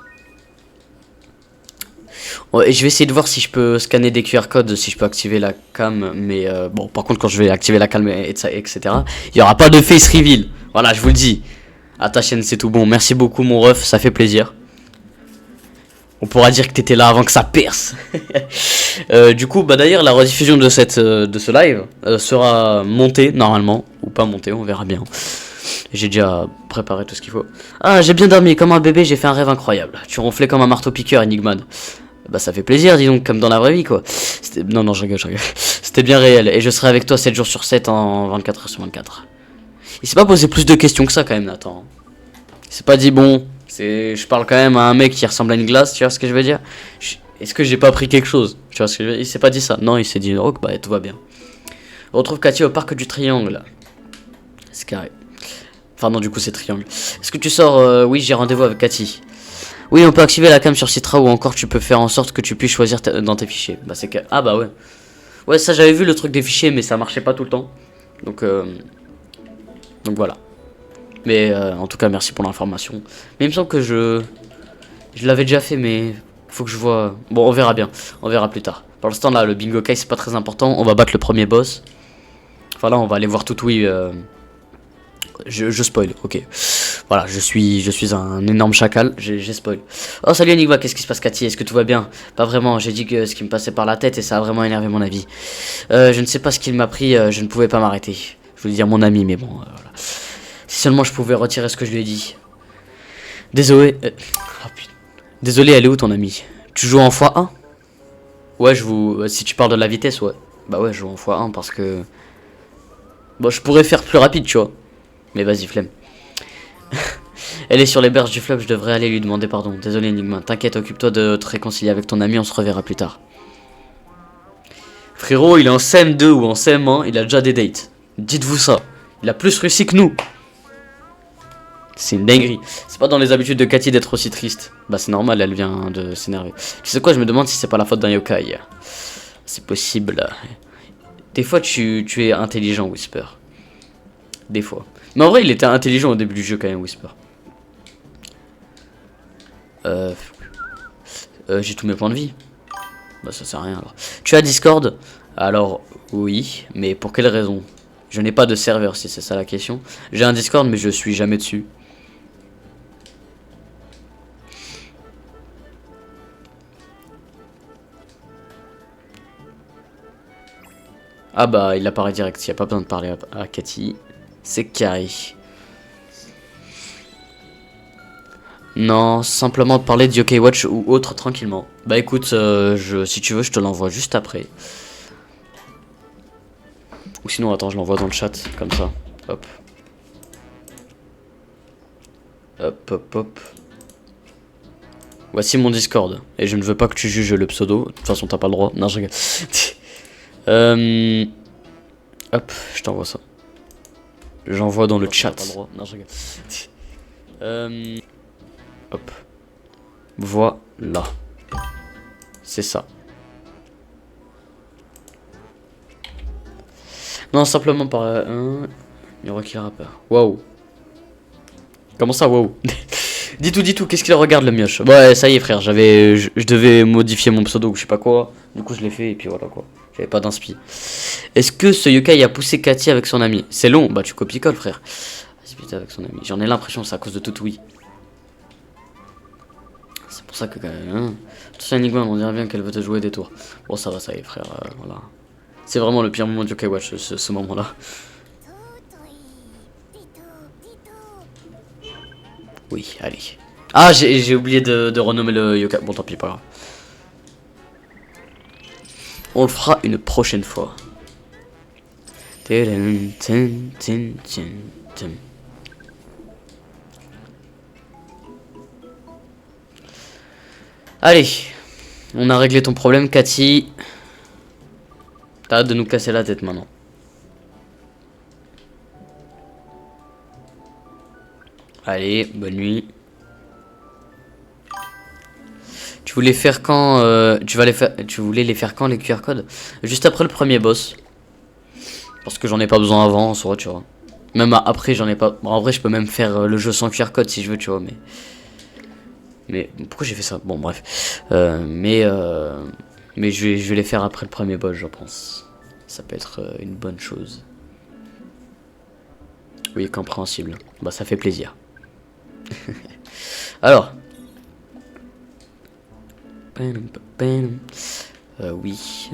Ouais, et je vais essayer de voir si je peux scanner des QR codes, si je peux activer la cam. Mais bon, par contre, quand je vais activer la cam, etc., il n'y aura pas de face reveal. Voilà, je vous le dis. À ta chaîne, c'est tout bon. Merci beaucoup, mon ref, ça fait plaisir. On pourra dire que t'étais là avant que ça perce. Du coup, bah d'ailleurs, la rediffusion de ce live sera montée normalement. Ou pas montée, on verra bien. J'ai déjà préparé tout ce qu'il faut. Ah, j'ai bien dormi comme un bébé, j'ai fait un rêve incroyable. Tu ronflais comme un marteau-piqueur, Enigman. Bah ça fait plaisir, dis donc, comme dans la vraie vie, quoi. Non, je rigole. C'était bien réel. Et je serai avec toi 7 jours sur 7 en 24 heures sur 24. Il s'est pas posé plus de questions que ça, quand même, Nathan. Il s'est pas dit, bon... Je parle quand même à un mec qui ressemble à une glace, tu vois ce que je veux dire? Est-ce que j'ai pas appris quelque chose? Tu vois ce que je veux dire? Il s'est pas dit ça. Non, il s'est dit, oh, bah tout va bien. On retrouve Cathy au parc du Triangle. C'est carré. Enfin non, du coup c'est Triangle. Est-ce que tu sors? Oui, j'ai rendez-vous avec Cathy. Oui, on peut activer la cam sur Citra ou encore tu peux faire en sorte que tu puisses choisir dans tes fichiers. Bah c'est que... Ah bah ouais. Ouais, ça j'avais vu le truc des fichiers, mais ça marchait pas tout le temps. Donc voilà. Mais en tout cas, merci pour l'information. Mais il me semble que je l'avais déjà fait, mais faut que je vois. Bon, on verra bien. On verra plus tard. Pour l'instant, là, le Bingo Kai, c'est pas très important. On va battre le premier boss. Enfin, là, on va aller voir Toutoui. Je spoil, ok. Voilà, je suis un énorme chacal. J'ai spoil. Oh, salut Enigma, qu'est-ce qui se passe, Cathy? Est-ce que tout va bien? Pas vraiment, j'ai dit que ce qui me passait par la tête et ça a vraiment énervé mon avis. Je ne sais pas ce qu'il m'a pris, je ne pouvais pas m'arrêter. Je voulais dire mon ami, mais bon, voilà. Si seulement je pouvais retirer ce que je lui ai dit. Désolé. Oh, putain. Désolé, elle est où ton amie? Tu joues en x1? Ouais, si tu parles de la vitesse, ouais. Bah ouais, je joue en x1 parce que... Bon, je pourrais faire plus rapide, tu vois. Mais vas-y, flemme. Elle est sur les berges du fleuve, je devrais aller lui demander pardon. Désolé, Enigma. T'inquiète, occupe-toi de te réconcilier avec ton ami, on se reverra plus tard. Frérot, il est en CM2 ou en CM1, il a déjà des dates. Dites-vous ça. Il a plus réussi que nous. C'est une dinguerie. C'est pas dans les habitudes de Cathy d'être aussi triste. Bah c'est normal, elle vient de s'énerver. Tu sais quoi, je me demande si c'est pas la faute d'un yokai. C'est possible. Des fois tu es intelligent, Whisper. Des fois. Mais en vrai, il était intelligent au début du jeu quand même, Whisper. J'ai tous mes points de vie. Bah ça sert à rien alors. Tu as Discord? Alors oui, mais pour quelle raison? Je n'ai pas de serveur si c'est ça la question. J'ai un Discord mais je suis jamais dessus. Ah bah il apparaît direct, il n'y a pas besoin de parler à Cathy. C'est carré. Non, simplement de parler de Yokai Watch ou autre tranquillement. Bah écoute, si tu veux je te l'envoie juste après. Ou sinon attends, je l'envoie dans le chat, comme ça. Hop. Hop, hop, hop. Voici mon Discord. Et je ne veux pas que tu juges le pseudo. De toute façon t'as pas le droit. Non je rigole. Hop, je t'envoie ça. J'envoie dans le chat. Non, je rigole. Hop. Voilà. C'est ça. Non, simplement par un... Miroir rappeur. Waouh. Comment ça, waouh? Dis tout, qu'est-ce qu'il regarde le mioche? Ouais, ça y est frère, je devais modifier mon pseudo ou je sais pas quoi. Du coup je l'ai fait et puis voilà quoi. J'avais pas d'inspi. Est-ce que ce yokai a poussé Cathy avec son ami? C'est long, bah tu copie-colle frère. Vas-y putain avec son ami. J'en ai l'impression, c'est à cause de tout oui. C'est pour ça que quand même... Hein. Tout ça Nigma, on dirait bien qu'elle veut te jouer des tours. Bon ça va, ça y est frère, voilà. C'est vraiment le pire moment du Yokai Watch, ce moment-là. Oui, allez. Ah, j'ai oublié de renommer le yokai. Bon, tant pis, pas grave. On le fera une prochaine fois. Allez. On a réglé ton problème, Cathy. T'as hâte de nous casser la tête maintenant. Allez, bonne nuit. Tu voulais faire quand tu voulais les faire quand les QR codes? Juste après le premier boss. Parce que j'en ai pas besoin avant en soi, tu vois. Même après j'en ai pas. Bon, en vrai je peux même faire le jeu sans QR code si je veux, tu vois, mais pourquoi j'ai fait ça? Bon bref. Mais je vais les faire après le premier boss, je pense. Ça peut être une bonne chose. Oui, compréhensible. Bah ça fait plaisir. Alors. Oui.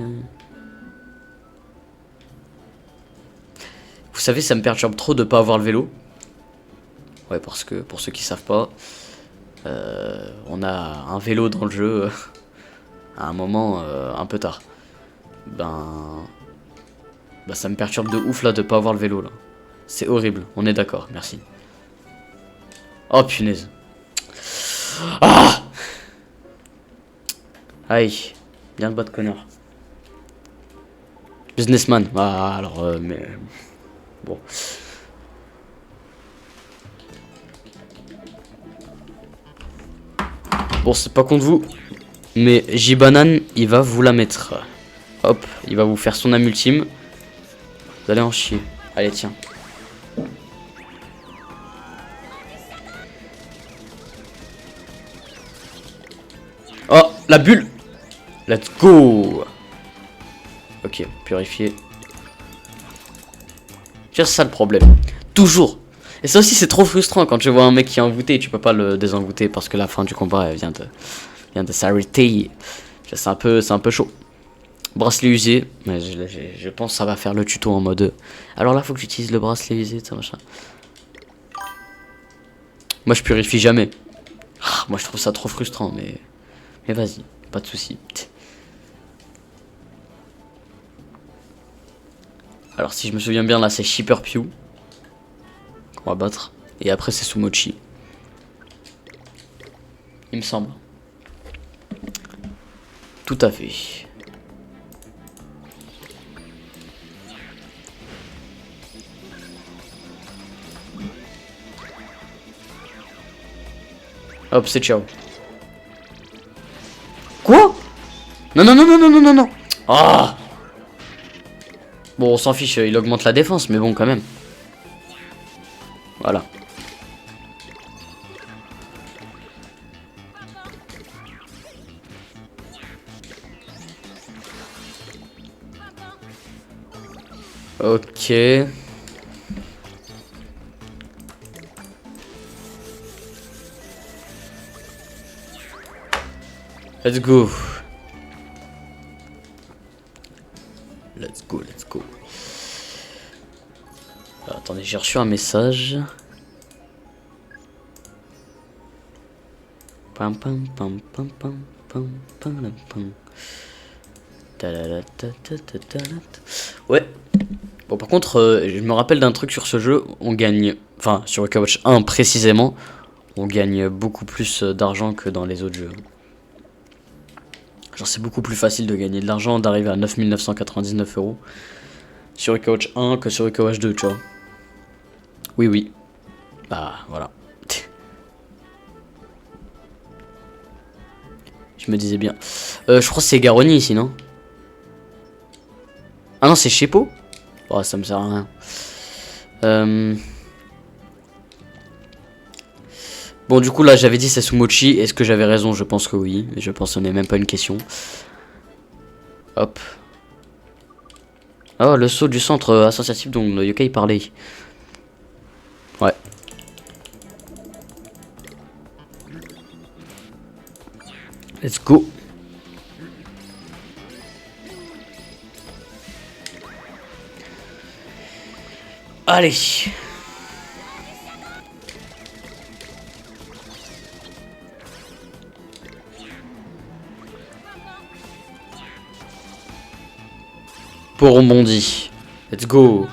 Vous savez, ça me perturbe trop de pas avoir le vélo. Ouais, parce que pour ceux qui savent pas, on a un vélo dans le jeu à un moment un peu tard. Bah ça me perturbe de ouf là de pas avoir le vélo là. C'est horrible, on est d'accord, merci. Oh punaise. Ah! Aïe, bien le bas de connard. Businessman, ah alors mais... Bon. Bon, c'est pas contre vous, mais J-Banane, il va vous la mettre. Hop, il va vous faire son âme ultime. Vous allez en chier. Allez, tiens. Oh, la bulle. Let's go. Ok, purifier. C'est ça le problème. Toujours. Et ça aussi c'est trop frustrant quand tu vois un mec qui est envoûté et tu peux pas le désenvoûter parce que la fin du combat elle vient de s'arrêter. C'est un peu chaud. Bracelet usé. Mais je pense que ça va faire le tuto en mode. Alors là faut que j'utilise le bracelet usé, ça machin. Moi je purifie jamais. Ah, moi je trouve ça trop frustrant mais vas-y, pas de souci. Alors si je me souviens bien là c'est Shipper Pew qu'on va battre. Et après c'est Sumochi. Il me semble. Tout à fait. Hop, c'est ciao. Quoi? Non. Ah! Bon, on s'en fiche, il augmente la défense, mais bon, quand même. Voilà. Ok. Let's go. Let's go. Alors, attendez, j'ai reçu un message. Pam pam pam pam pam pam pam pam. Ouais. Bon, par contre, je me rappelle d'un truc sur ce jeu. On gagne, enfin sur Yokai Watch 1 précisément, on gagne beaucoup plus d'argent que dans les autres jeux. Genre c'est beaucoup plus facile de gagner de l'argent, d'arriver à 9 999 € sur Yokai Watch 1 que sur Yokai Watch 2, tu vois. Oui. Bah voilà. Je me disais bien. Je crois que c'est Garoni ici, non? Ah non, c'est Sheppo? Oh, ça me sert à rien. Bon, du coup, là, j'avais dit Sasumochi. Est-ce que j'avais raison? Je pense que oui. Je pense que ce n'est même pas une question. Hop. Oh, le saut du centre associatif dont le yokai parlait. Ouais. Let's go. Allez. Pour rebondir. Let's go.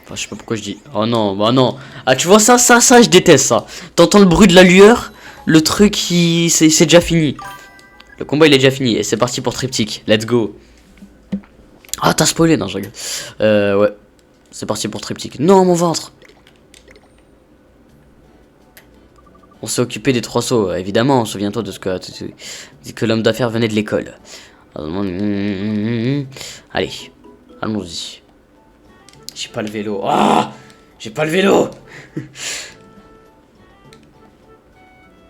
Enfin, je sais pas pourquoi je dis. Oh non, bah non. Ah, tu vois ça, je déteste ça. T'entends le bruit de la lueur, le truc, c'est déjà fini. Le combat, il est déjà fini. Et c'est parti pour triptyque. Let's go. Ah, t'as spoilé, non, je rigole. Ouais. C'est parti pour triptyque. Non, mon ventre. On s'est occupé des 3 sauts, évidemment. Souviens-toi de ce que l'homme d'affaires venait de l'école. Allez, allons-y. J'ai pas le vélo. Ah, j'ai pas le vélo.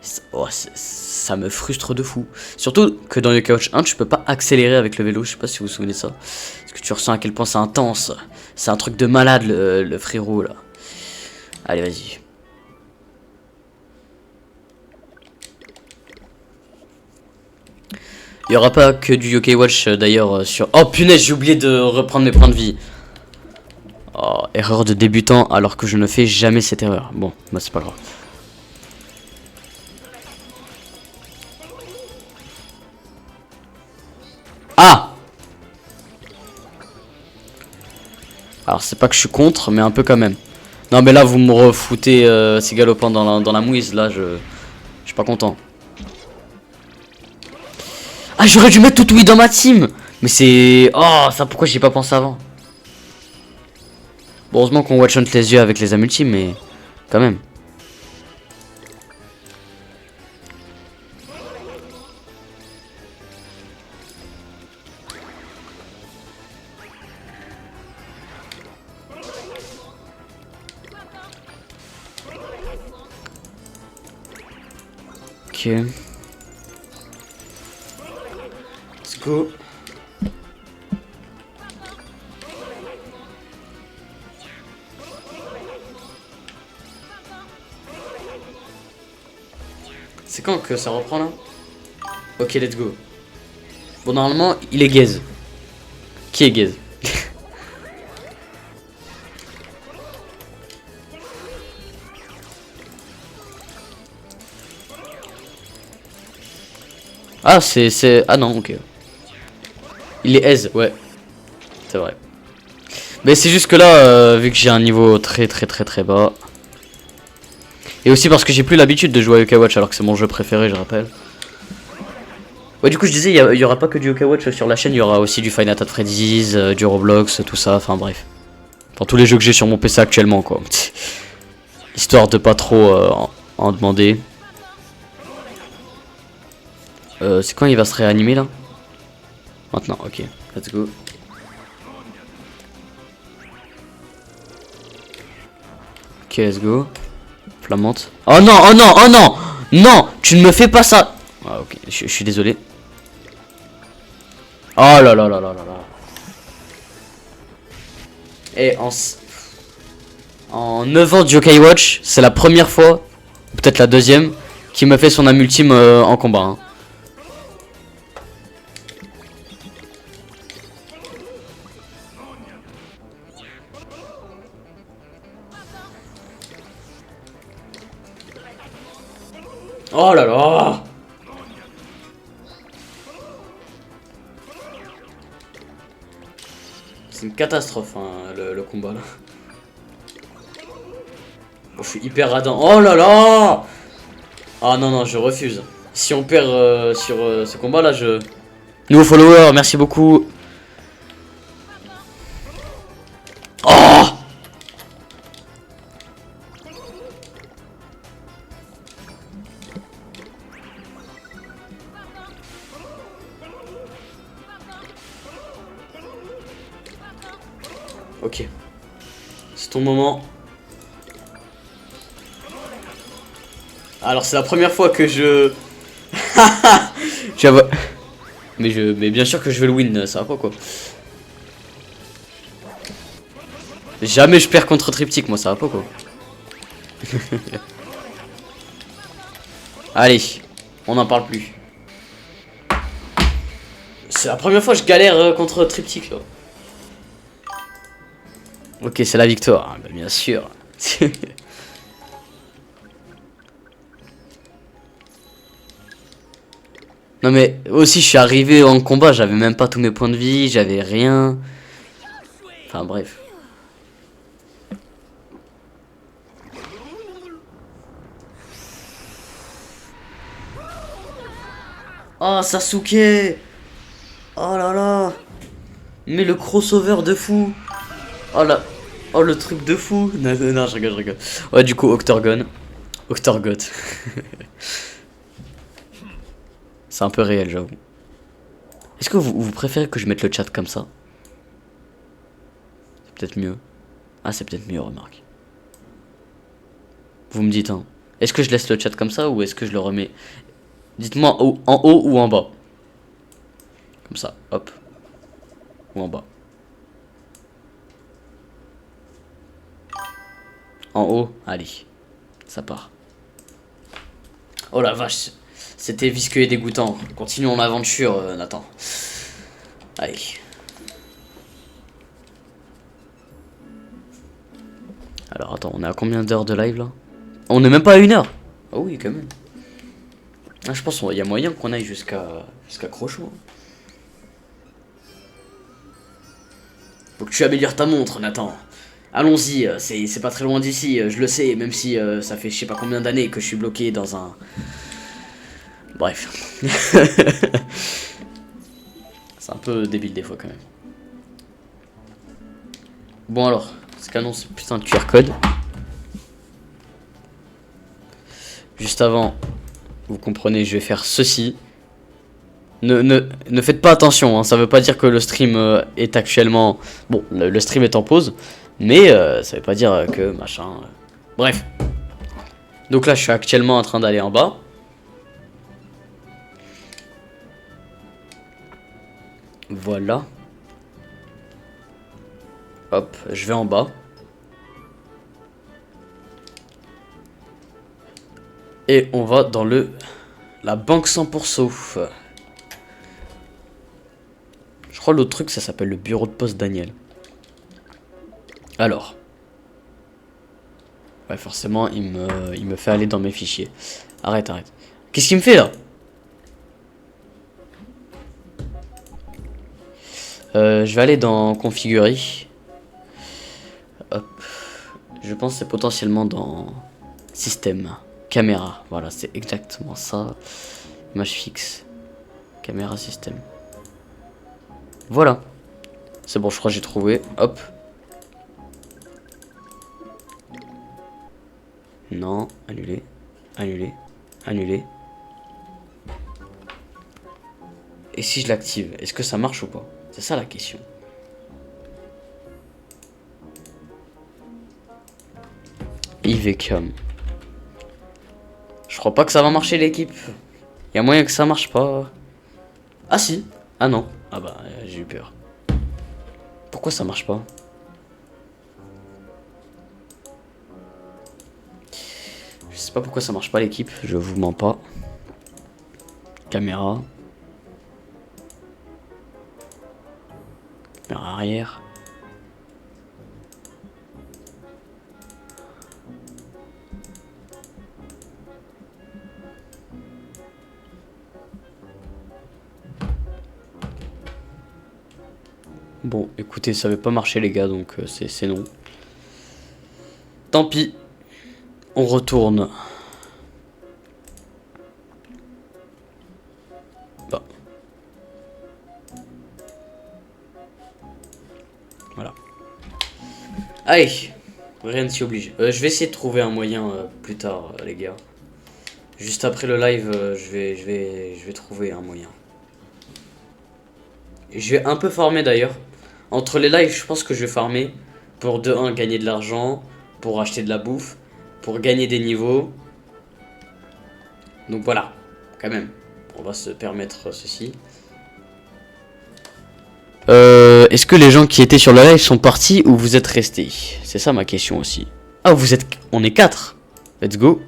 Ça me frustre de fou. Surtout que dans Yokai Watch 1, tu peux pas accélérer avec le vélo. Je sais pas si vous vous souvenez de ça. Est-ce que tu ressens à quel point c'est intense? C'est un truc de malade, le frérot, là. Allez, vas-y. Il y aura pas que du Yokai Watch d'ailleurs sur... Oh punaise, j'ai oublié de reprendre mes points de vie. Oh, erreur de débutant alors que je ne fais jamais cette erreur. Bon, bah c'est pas grave. Ah! Alors c'est pas que je suis contre, mais un peu quand même. Non mais là vous me refoutez ces galopins dans la mouise, là je suis pas content. Ah, j'aurais dû mettre tout oui dans ma team. Mais c'est... Oh, ça, pourquoi j'y ai pas pensé avant? Bon, heureusement qu'on watch hunt les yeux avec les âmes ultimes, mais... Quand même. Ok. Let's go. C'est quand que ça reprend là? Ok, let's go. Bon, normalement, il est gaze. Qui est gaze? Ah, c'est... Ah non, ok. Il est aise, ouais. C'est vrai. Mais c'est juste que là, vu que j'ai un niveau très bas. Et aussi parce que j'ai plus l'habitude de jouer à Yokai Watch alors que c'est mon jeu préféré, je rappelle. Ouais, du coup, je disais, il y aura pas que du Yokai Watch sur la chaîne, il y aura aussi du Five Nights at Freddy's, du Roblox, tout ça, enfin bref. Enfin, tous les jeux que j'ai sur mon PC actuellement, quoi. Histoire de pas trop en demander. C'est quand il va se réanimer là? Maintenant, ok. Let's go. Ok, let's go. Flammante. Oh non, oh non, oh non! Non! Tu ne me fais pas ça! Ah, ok, je suis désolé. Oh là là là là là là. Et en 9 ans de Yokai Watch, c'est la première fois, peut-être la deuxième, qui me fait son âme ultime en combat. Hein. Oh là là! C'est une catastrophe hein, le combat là. Oh, je suis hyper radin. Oh là là! Ah non non, je refuse. Si on perd sur ce combat là, je... Nouveau follower, merci beaucoup. Oh! Ok. C'est ton moment. Alors c'est la première fois que je... mais bien sûr que je vais le win, ça va pas quoi. Jamais je perds contre Triptyque, moi ça va pas quoi. Allez, on n'en parle plus. C'est la première fois que je galère contre Triptyque là. Ok, c'est la victoire, bah, bien sûr. Non mais aussi je suis arrivé en combat, j'avais même pas tous mes points de vie, j'avais rien. Enfin bref. Oh Sasuke. Oh là là. Mais le crossover de fou. Oh là. Oh le truc de fou. Non, non, non, je rigole. Ouais du coup Octorgon. Octorgoth. C'est un peu réel, j'avoue. Est-ce que vous préférez que je mette le chat comme ça? C'est peut-être mieux. Ah, c'est peut-être mieux, remarque. Vous me dites, hein. Est-ce que je laisse le chat comme ça ou est-ce que je le remets? Dites-moi en haut ou en bas. Comme ça, hop. Ou en bas. En haut, allez. Ça part. Oh la vache. C'était visqueux et dégoûtant. Continuons l'aventure, Nathan. Allez. Alors attends, on est à combien d'heures de live là? On est même pas à 1 heure. Ah oui, quand même. Ah, je pense qu'il y a moyen qu'on aille jusqu'à Crochot. Faut que tu améliores ta montre, Nathan. Allons-y, c'est pas très loin d'ici, je le sais, même si ça fait je sais pas combien d'années que je suis bloqué dans un... Bref. C'est un peu débile des fois quand même. Bon alors, scannons ce putain de QR code. Juste avant, vous comprenez, je vais faire ceci. Ne faites pas attention, hein, ça veut pas dire que le stream est actuellement... Bon, le stream est en pause, mais ça veut pas dire que machin... Bref. Donc là, je suis actuellement en train d'aller en bas. Voilà. Hop, je vais en bas. Et on va dans la banque 100%. Je crois l'autre truc ça s'appelle le bureau de poste Daniel. Alors. Ouais forcément il me fait aller dans mes fichiers. Arrête. Qu'est-ce qu'il me fait là? Je vais aller dans configurer. Hop. Je pense que c'est potentiellement dans système. Caméra. Voilà, c'est exactement ça. Image fixe. Caméra système. Voilà. C'est bon, je crois que j'ai trouvé. Hop. Non, annuler. Et si je l'active, est-ce que ça marche ou pas? C'est ça la question. Ivecam. Je crois pas que ça va marcher l'équipe. Il y a moyen que ça marche pas. Ah si. Ah non. Ah bah j'ai eu peur. Pourquoi ça marche pas? Je sais pas pourquoi ça marche pas l'équipe. Je vous mens pas. Caméra. Caméra arrière. Bon, écoutez, ça veut pas marcher les gars, donc c'est non. Tant pis. On retourne. Bah. Voilà. Allez, rien ne s'y oblige. Je vais essayer de trouver un moyen plus tard, les gars. Juste après le live, je vais trouver un moyen. Et je vais un peu farmer d'ailleurs. Entre les lives, je pense que je vais farmer. Pour de un gagner de l'argent, pour acheter de la bouffe, pour gagner des niveaux. Donc voilà, quand même, on va se permettre ceci. Est-ce que les gens qui étaient sur le live sont partis ou vous êtes restés? C'est ça ma question aussi. Ah, on est 4. Let's go.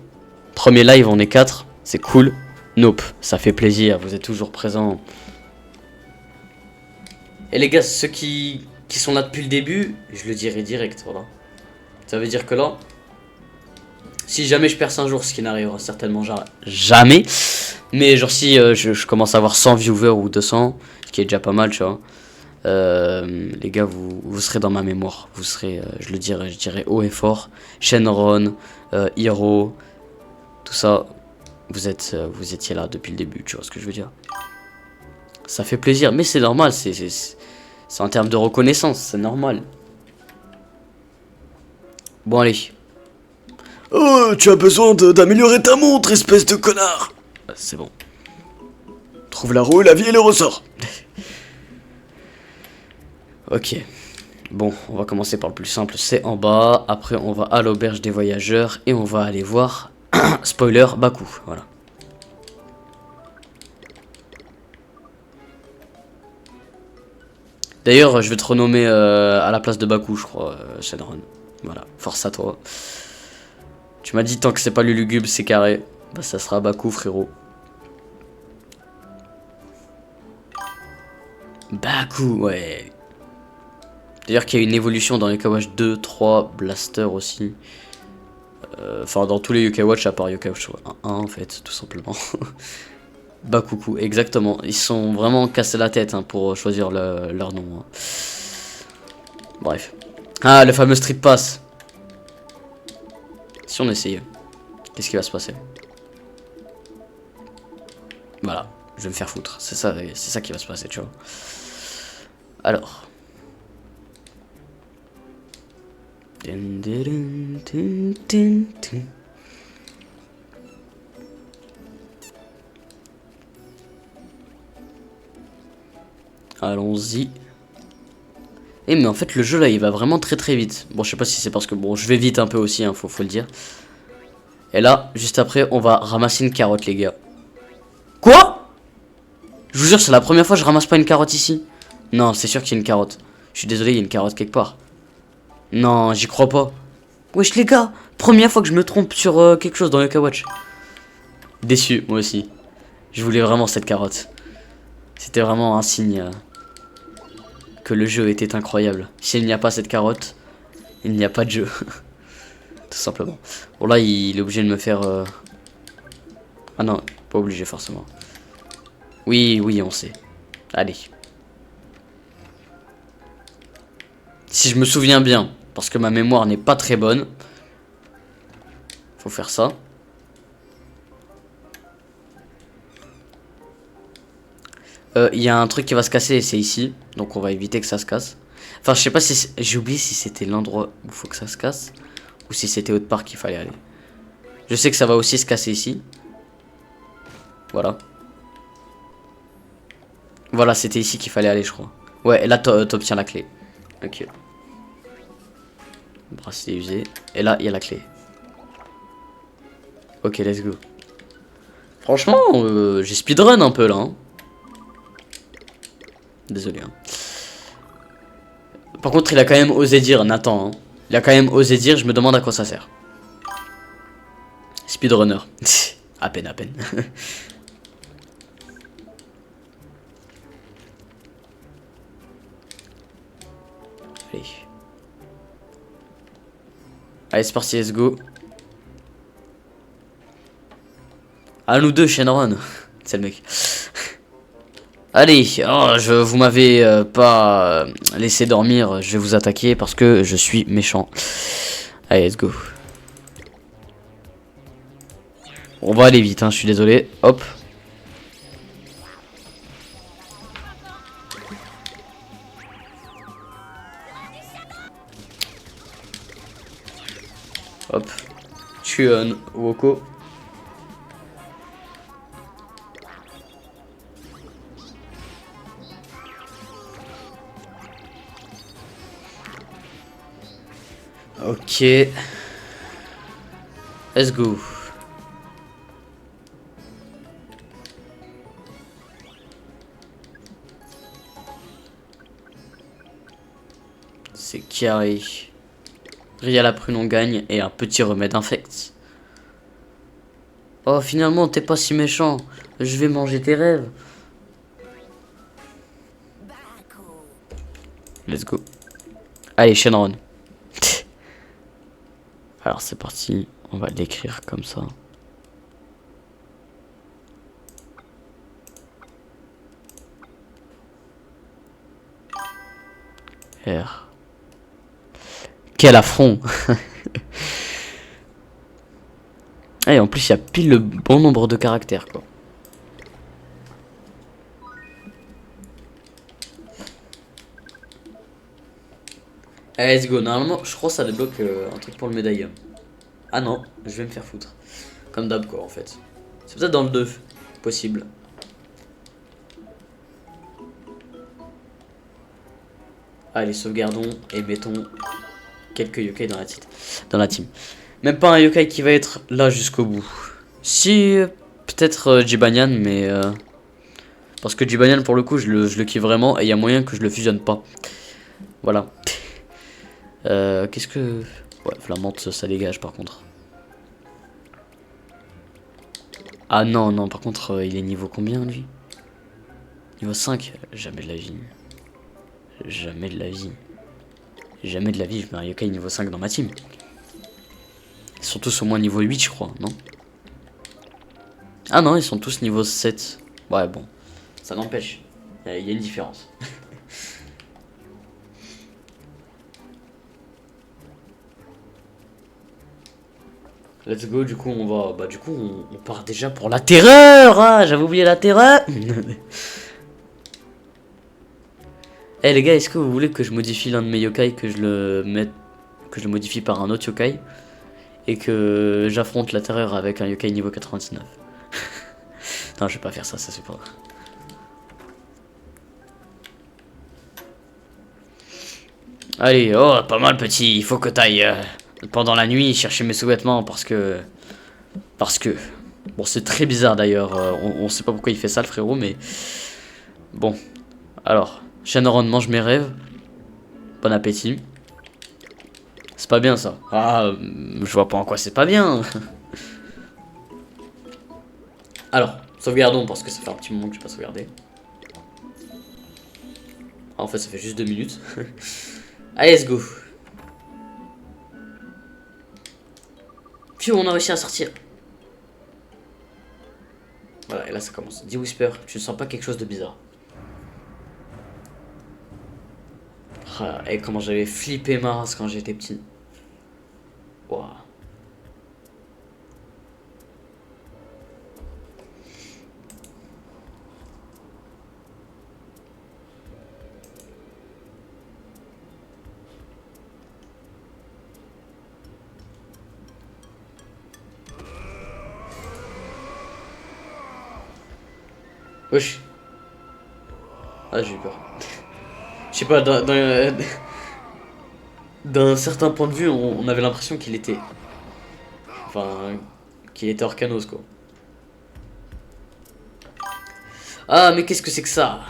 Premier live, on est 4. C'est cool. Nope, ça fait plaisir, vous êtes toujours présents. Et les gars, ceux qui sont là depuis le début, je le dirai direct, voilà. Ça veut dire que là, si jamais je perce un jour, ce qui n'arrivera certainement jamais, mais genre si je commence à avoir 100 viewers ou 200, ce qui est déjà pas mal, tu vois, les gars, vous serez dans ma mémoire. Vous serez, je dirais haut et fort. Shenron, Hiro, tout ça, vous étiez là depuis le début, tu vois ce que je veux dire. Ça fait plaisir, mais c'est normal, c'est en termes de reconnaissance, c'est normal. Bon, allez. Oh, tu as besoin d'améliorer ta montre, espèce de connard. C'est bon. Trouve la roue, la vie et le ressort. Ok. Bon, on va commencer par le plus simple, c'est en bas. Après, on va à l'auberge des voyageurs et on va aller voir, spoiler, Baku. Voilà. D'ailleurs, je vais te renommer à la place de Baku, je crois, Shenron. Voilà, force à toi. Tu m'as dit tant que c'est pas Lulugube, c'est carré. Bah, ça sera Baku, frérot. Baku, ouais. D'ailleurs, qu'il y a une évolution dans Yokai Watch 2, 3, Blaster aussi. Enfin, dans tous les Yokai Watch, à part Yokai Watch 1, en fait, tout simplement. Bakuku, exactement. Ils sont vraiment cassés la tête hein, pour choisir leur nom. Hein. Bref. Ah, le fameux Street Pass. Si on essayait, qu'est-ce qui va se passer? Voilà, je vais me faire foutre. C'est ça qui va se passer, tu vois. Alors. Allons-y. Et mais en fait le jeu là il va vraiment très vite. Bon je sais pas si c'est parce que bon je vais vite un peu aussi hein, faut le dire. Et là juste après on va ramasser une carotte les gars. Quoi? Je vous jure c'est la première fois que je ramasse pas une carotte ici. Non c'est sûr qu'il y a une carotte. Je suis désolé il y a une carotte quelque part. Non j'y crois pas. Wesh les gars, première fois que je me trompe sur quelque chose dans Yokai Watch. Déçu moi aussi. Je voulais vraiment cette carotte. C'était vraiment un signe que le jeu était incroyable. S'il n'y a pas cette carotte, il n'y a pas de jeu. Tout simplement. Bon là il est obligé de me faire... Ah non, pas obligé forcément. Oui, on sait. Allez. Si je me souviens bien, parce que ma mémoire n'est pas très bonne. Faut faire ça. Il y a un truc qui va se casser et c'est ici. Donc on va éviter que ça se casse. Enfin je sais pas si... J'ai oublié si c'était l'endroit où il faut que ça se casse. Ou si c'était autre part qu'il fallait aller. Je sais que ça va aussi se casser ici. Voilà. Voilà c'était ici qu'il fallait aller je crois. Ouais et là t'obtiens la clé. Ok. Bracelet usé. Et là il y a la clé. Ok let's go. Franchement j'ai speedrun un peu là hein. Désolé. Hein. Par contre, il a quand même osé dire, Nathan. Hein. Il a quand même osé dire, je me demande à quoi ça sert. Speedrunner. à peine. Allez. Allez, c'est parti, let's go. À nous deux, Shenron. C'est le mec. Allez, oh, vous m'avez pas laissé dormir, je vais vous attaquer parce que je suis méchant. Allez, let's go. On va aller vite, hein, je suis désolé. Hop. Hop. Tue Woko. Ok. Let's go. C'est carré. Riz à la prune on gagne et un petit remède infect. Oh finalement t'es pas si méchant. Je vais manger tes rêves. Let's go. Allez Shenron. Alors c'est parti. On va l'écrire comme ça. R. Quel affront. Et en plus il y a pile le bon nombre de caractères quoi. Allez, let's go. Normalement je crois que ça débloque un truc pour le médaillon. Ah non, je vais me faire foutre. Comme d'hab quoi en fait. C'est peut-être dans le 2. Possible. Allez, sauvegardons et mettons quelques yokai dans la team. Même pas un yokai qui va être là jusqu'au bout. Si, peut-être Jibanyan, mais... parce que Jibanyan, pour le coup, je le kiffe vraiment et il y a moyen que je le fusionne pas. Voilà. Qu'est-ce que... Ouais, Flammante, ça dégage par contre. Ah non, non, par contre, il est niveau combien lui? Niveau 5? Jamais de la vie. Jamais de la vie. Jamais de la vie, je mets un yokai niveau 5 dans ma team. Ils sont tous au moins niveau 8, je crois, non? Ah non, ils sont tous niveau 7. Ouais, bon. Ça n'empêche. Il y a une différence. Let's go, du coup, on va... Bah, du coup, on part déjà pour la terreur. Ah, j'avais oublié la terreur. Eh les gars, est-ce que vous voulez que je modifie l'un de mes yokai, que je le modifie par un autre yokai et que j'affronte la terreur avec un yokai niveau 99? Non, je vais pas faire ça, ça c'est pas. Allez, oh, pas mal petit, il faut que t'ailles pendant la nuit chercher mes sous-vêtements parce que... Bon, c'est très bizarre d'ailleurs, on sait pas pourquoi il fait ça le frérot, mais... Bon, alors... Shenron mange mes rêves. Bon appétit. C'est pas bien ça. Ah, je vois pas en quoi c'est pas bien. Alors, sauvegardons parce que ça fait un petit moment que j'ai pas sauvegardé. Ah, en fait, ça fait juste 2 minutes. Allez, let's go. Puis on a réussi à sortir. Voilà, et là ça commence. Dis Whisper, tu ne sens pas quelque chose de bizarre? Ah, et comment j'avais flippé ma race quand j'étais petit. Waouh. Wesh. Ah, j'ai eu peur. Je sais pas, d'un certain point de vue, on avait l'impression qu'il était... Enfin, qu'il était Arcanos, quoi. Ah, mais qu'est-ce que c'est que ça?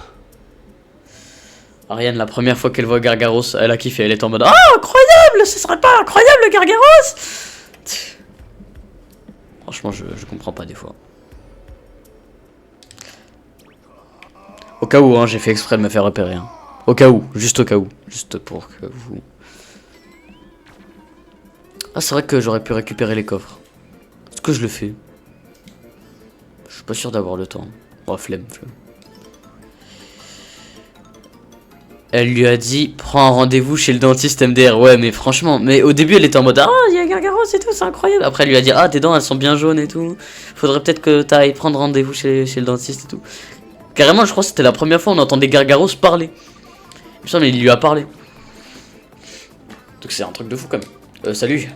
Ariane, la première fois qu'elle voit Gargaros, elle a kiffé, elle est en mode... Ah, incroyable! Ce serait pas incroyable, le Gargaros? Franchement, je comprends pas des fois. Au cas où, hein, j'ai fait exprès de me faire repérer, hein. Au cas où, juste au cas où. Juste pour que vous... Ah, c'est vrai que j'aurais pu récupérer les coffres. Est-ce que je le fais? Je suis pas sûr d'avoir le temps. Oh, flemme. Elle lui a dit, prends un rendez-vous chez le dentiste MDR. Ouais, mais franchement, mais au début, elle était en mode, ah, il y a Gargaros et tout, c'est incroyable. Après, elle lui a dit, ah, tes dents, elles sont bien jaunes et tout. Faudrait peut-être que t'ailles prendre rendez-vous chez le dentiste et tout. Carrément, je crois que c'était la première fois où on entendait Gargaros parler. Il me semble qu'il lui a parlé. Donc c'est un truc de fou quand même. Salut.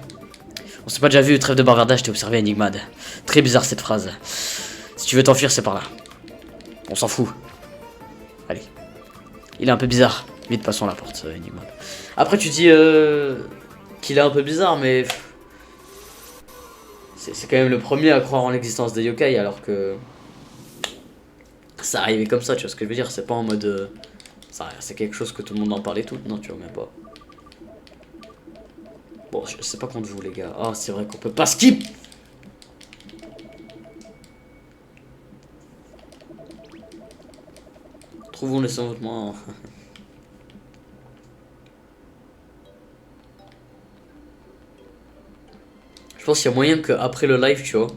On s'est pas déjà vu, trêve de bavardage, t'es observé Enigmad. Très bizarre cette phrase. Si tu veux t'enfuir, c'est par là. On s'en fout. Allez. Il est un peu bizarre. Vite, passons la porte, Enigmad. Après tu dis qu'il est un peu bizarre, mais c'est quand même le premier à croire en l'existence des yokai, alors que ça arrivait comme ça, tu vois ce que je veux dire. C'est pas en mode c'est quelque chose que tout le monde en parlait tout, non, tu vois, même pas. Bon, je sais pas contre vous les gars. Ah, c'est vrai qu'on peut pas skip. Trouvons les sentiments. Je pense qu'il y a moyen que après le live, tu vois,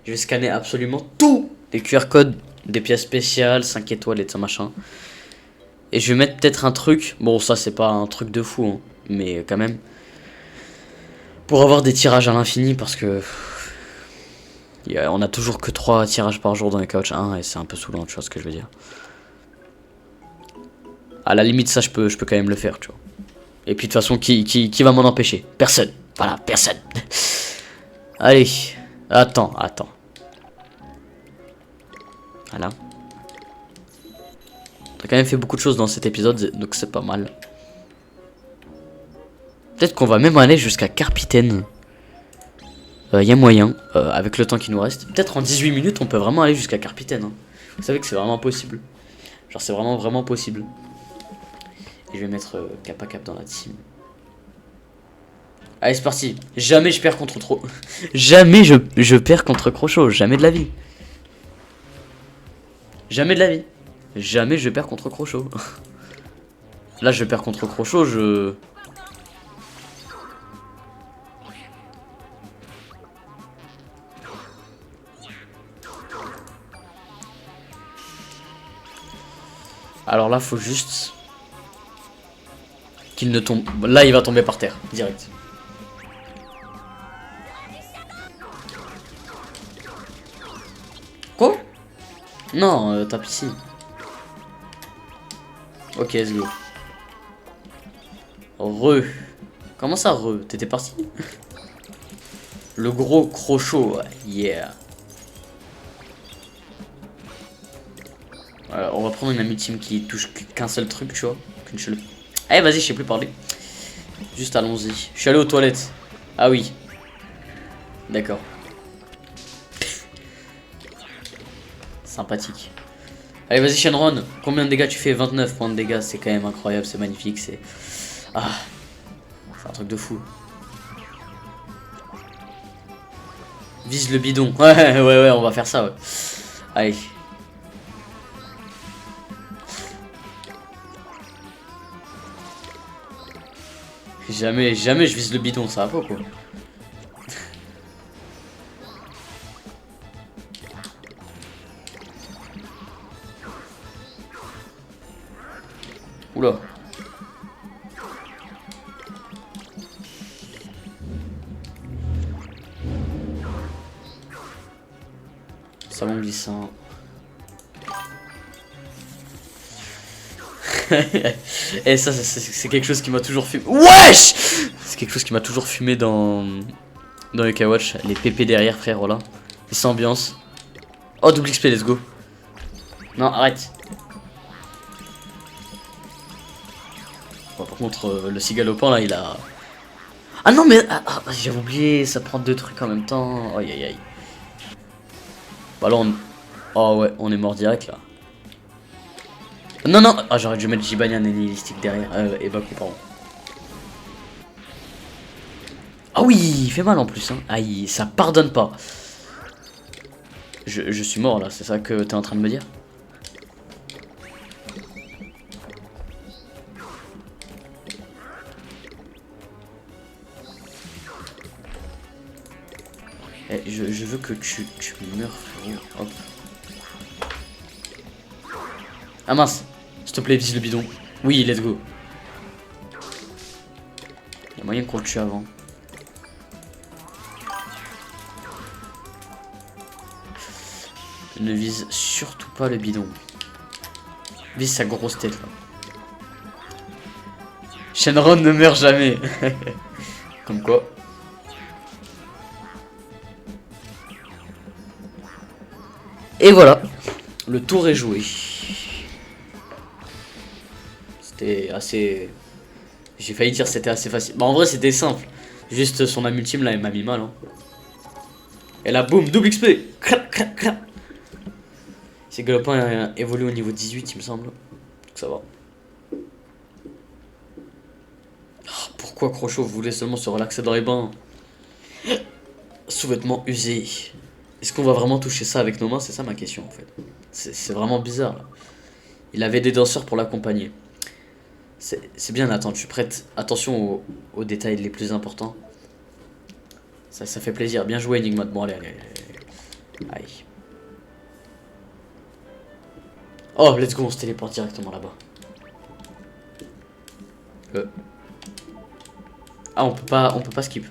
je vais scanner absolument tous les QR codes des pièces spéciales, 5 étoiles et de ça machin. Et je vais mettre peut-être un truc. Bon, ça c'est pas un truc de fou, hein, mais quand même. Pour avoir des tirages à l'infini, parce que on a toujours que 3 tirages par jour dans les couch 1 et c'est un peu saoulant, tu vois ce que je veux dire. À la limite, ça je peux quand même le faire, tu vois. Et puis de toute façon, qui va m'en empêcher? Personne. Voilà, personne. Allez, attends. Voilà. On a quand même fait beaucoup de choses dans cet épisode, donc c'est pas mal. Peut-être qu'on va même aller jusqu'à Carpitaine. Y a moyen, avec le temps qui nous reste. Peut-être en 18 minutes, on peut vraiment aller jusqu'à Carpitaine. Hein. Vous savez que c'est vraiment possible. Genre, c'est vraiment possible. Et je vais mettre Kappa Cap dans la team. Allez, c'est parti. Jamais je perds contre trop. Jamais je perds contre Crochot. Jamais de la vie. Jamais de la vie. Jamais je perds contre Crochot. Là, je perds contre Crochot, je... Alors là, faut juste qu'il ne tombe. Là, il va tomber par terre, direct. Quoi? Non, tape ici. Ok, let's go. Comment ça, T'étais parti? Le gros Crochot, yeah. On va prendre une amie team qui touche qu'un seul truc, tu vois. Qu'une seule... Allez, vas-y, je sais plus parler. Juste allons-y. Je suis allé aux toilettes. Ah oui. D'accord. Sympathique. Allez, vas-y, Shenron. Combien de dégâts tu fais? 29 points de dégâts. C'est quand même incroyable, c'est magnifique. C'est... Ah. C'est un truc de fou. Vise le bidon. Ouais, on va faire ça, ouais. Allez. Jamais je vise le bidon, ça va pas quoi. Oula. Salon glissant. Et ça c'est quelque chose qui m'a toujours fumé. Wesh! C'est quelque chose qui m'a toujours fumé dans Yokai Watch. Les pépés derrière, frère, voilà. Et c'est ambiance. Oh, double XP, let's go. Non, arrête. Bon, par contre, le cigalopin là, il a... Ah non, mais... j'avais oublié, ça prend 2 trucs en même temps. Aïe aïe aïe. Bah là, oh ouais, on est mort direct là. Non. Ah, j'aurais dû mettre Jibanyan et Nihilistique derrière. Et bah, pardon. Ah oui, il fait mal en plus. Hein. Aïe, ça pardonne pas. Je suis mort là, c'est ça que t'es en train de me dire? Je veux que tu meurs, frérot. Hop. Ah mince. S'il te plaît, vise le bidon. Oui, let's go. Il y a moyen qu'on le tue avant. Ne vise surtout pas le bidon. Vise sa grosse tête là. Shenron ne meurt jamais. Comme quoi. Et voilà. Le tour est joué. C'était assez... J'ai failli dire c'était assez facile. Bah en vrai c'était simple. Juste son âme ultime là, elle m'a mis mal. Hein. Et là, boum, double XP. Crap, crap, crap. Ces galopins évoluent au niveau 18, il me semble. Donc ça va. Oh, pourquoi Crochot voulait seulement se relaxer dans les bains? Sous-vêtements usés. Est-ce qu'on va vraiment toucher ça avec nos mains? C'est ça ma question en fait. C'est vraiment bizarre là. Il avait des danseurs pour l'accompagner. C'est bien, Nathan, tu prêtes attention aux détails les plus importants. Ça fait plaisir. Bien joué, Enigma. Bon, allez. Allez. Oh, let's go, on se téléporte directement là-bas. Ah, on peut pas skip.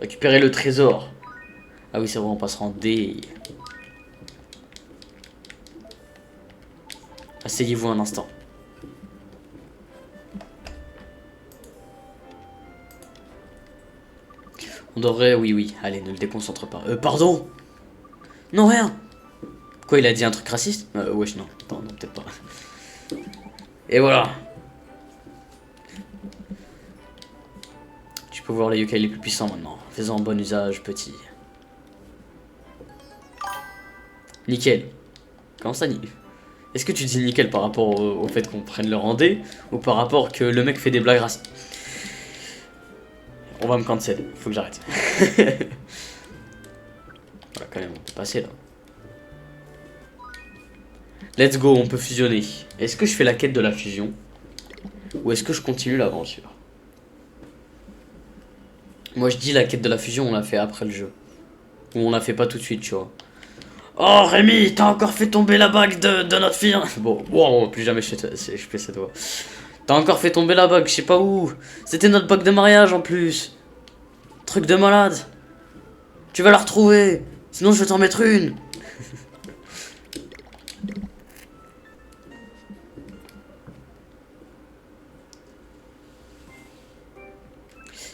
Récupérer le trésor. Ah oui, c'est vrai, on passera en D. Asseyez-vous un instant. On devrait... Oui. Allez, ne le déconcentre pas. Pardon. Non, rien. Quoi, il a dit un truc raciste? Wesh, non. Attends, non, peut-être pas. Et voilà. Tu peux voir les yokai les plus puissants maintenant. Faisant bon usage, petit. Nickel. Comment ça, nickel? Est-ce que tu dis nickel par rapport au fait qu'on prenne le rendez ou par rapport que le mec fait des blagues racistes? On va me cancel, faut que j'arrête. Voilà, quand même, on peut passer là. Let's go, on peut fusionner. Est-ce que je fais la quête de la fusion? Ou est-ce que je continue l'aventure? Moi je dis la quête de la fusion, on l'a fait après le jeu. Ou on la fait pas tout de suite, tu vois. Oh Rémi, t'as encore fait tomber la bague de notre fille. Bon, wow, plus jamais je fais cette voix. T'as encore fait tomber la bague, je sais pas où. C'était notre bague de mariage en plus. Truc de malade. Tu vas la retrouver. Sinon je vais t'en mettre une.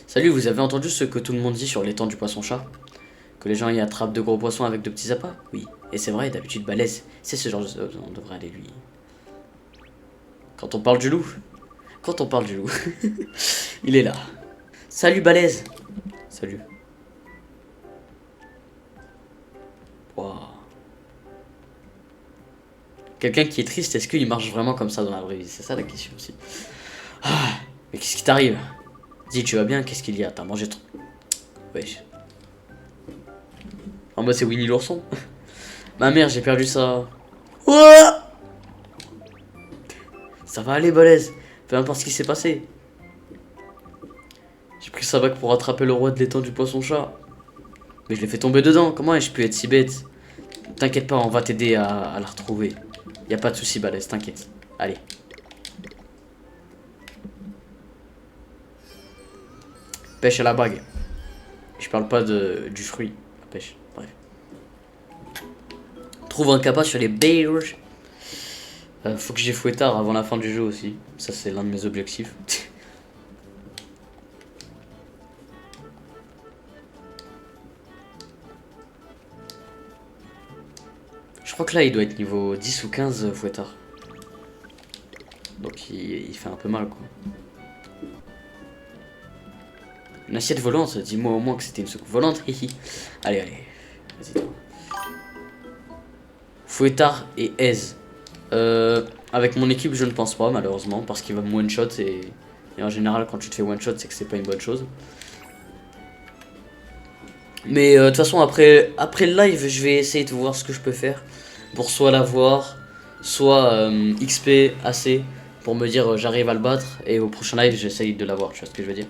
Salut, vous avez entendu ce que tout le monde dit sur l'étang du poisson-chat? Que les gens y attrapent de gros poissons avec de petits appâts? Oui, et c'est vrai, d'habitude Balèze, c'est ce genre de... On devrait aller lui... Quand on parle du loup. Il est là. Salut Balèze. Salut. Wow. Quelqu'un qui est triste, est-ce qu'il marche vraiment comme ça dans la vraie vie? C'est ça la question aussi. Ah, mais qu'est-ce qui t'arrive? Dis, tu vas bien? Qu'est-ce qu'il y a? T'as mangé trop? Wesh. En mode c'est Winnie l'ourson. Ma mère, j'ai perdu ça. Ouah, ça va aller, Balèze. Peu importe ce qui s'est passé. J'ai pris sa bague pour attraper le roi de l'étang du poisson-chat. Mais je l'ai fait tomber dedans. Comment ai-je pu être si bête? T'inquiète pas, on va t'aider à la retrouver. Y a pas de souci, Balèze, t'inquiète. Allez. Pêche à la bague. Je parle pas du fruit. La pêche. Bref. Trouve un kappa sur les bears. Faut que j'ai fouettard avant la fin du jeu aussi. Ça, c'est l'un de mes objectifs. Je crois que là, il doit être niveau 10 ou 15 fouettard. Donc, il fait un peu mal, quoi. Une assiette volante, dis-moi au moins que c'était une soucoupe volante. Allez, vas-y toi. Fouettard et aise. Avec mon équipe je ne pense pas malheureusement parce qu'il va me one shot et en général quand tu te fais one shot c'est que c'est pas une bonne chose. Mais de toute façon après le live je vais essayer de voir ce que je peux faire pour soit l'avoir, soit XP assez pour me dire j'arrive à le battre et au prochain live j'essaye de l'avoir, tu vois ce que je veux dire.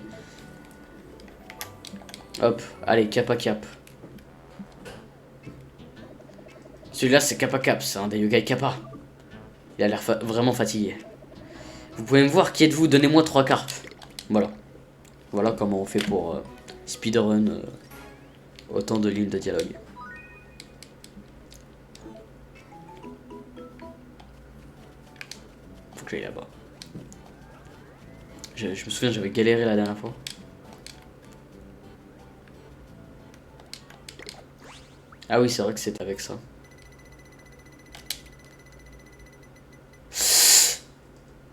Hop, allez, Kappa Cap. Celui-là, c'est Kappa Cap, c'est un des yokai Kappa. Il a l'air vraiment fatigué. Vous pouvez me voir, qui êtes-vous? Donnez-moi 3 cartes. Voilà. Voilà comment on fait pour speedrun autant de lignes de dialogue. Faut que j'aille là-bas. Je me souviens, j'avais galéré la dernière fois. Ah oui, c'est vrai que c'est avec ça.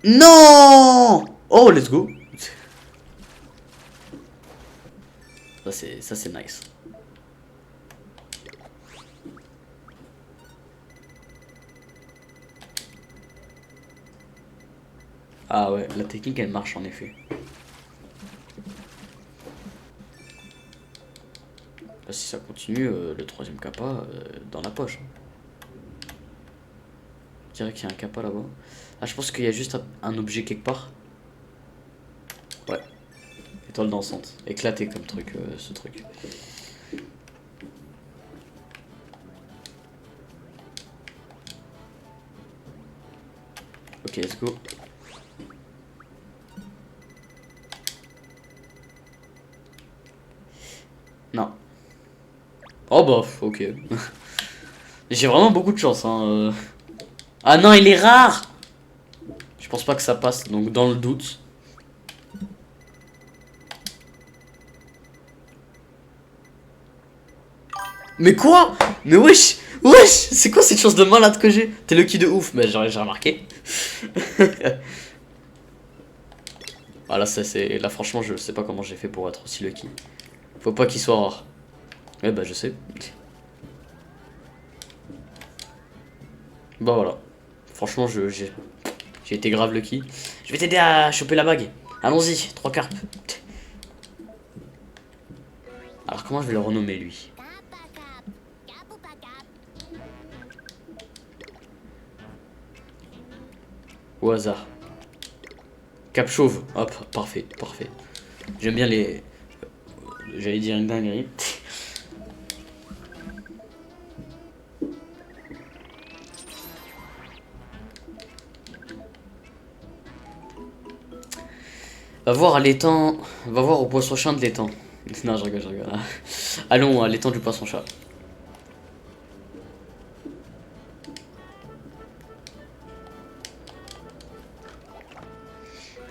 Non! Oh, let's go! c'est nice. Ah ouais, la technique elle marche en effet. Là, si ça continue, le troisième kappa dans la poche. Je dirais qu'il y a un kappa là-bas. Ah, je pense qu'il y a juste un objet quelque part. Ouais. Étoile dansante. Éclaté comme truc, ce truc. Ok, let's go. Non. Oh bah, ok. J'ai vraiment beaucoup de chance, hein. Ah non, il est rare! Je pense pas que ça passe, donc dans le doute. Mais quoi? Mais wesh! Wesh! C'est quoi cette chance de malade que j'ai? T'es lucky de ouf, mais j'ai remarqué. Ah là, là franchement, je sais pas comment j'ai fait pour être aussi lucky. Faut pas qu'il soit rare. Ouais bah je sais. Bah voilà. Franchement j'ai été grave lucky. Je vais t'aider à choper la bague. Allons-y, 3 carpes. Alors comment je vais le renommer lui? Au hasard. Cap chauve. Hop, parfait, parfait. J'aime bien les... J'allais dire une dinguerie. Va voir à l'étang. Va voir au poisson chat de l'étang. Non, je rigole, je rigole. Allons à l'étang du poisson chat.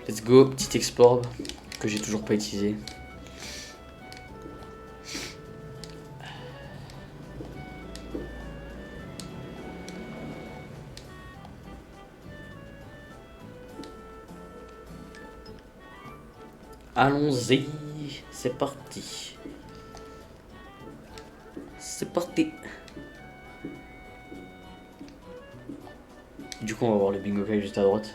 Let's go, petit export que j'ai toujours pas utilisé. Allons-y, c'est parti. C'est parti. Du coup, on va voir le bingo kai juste à droite.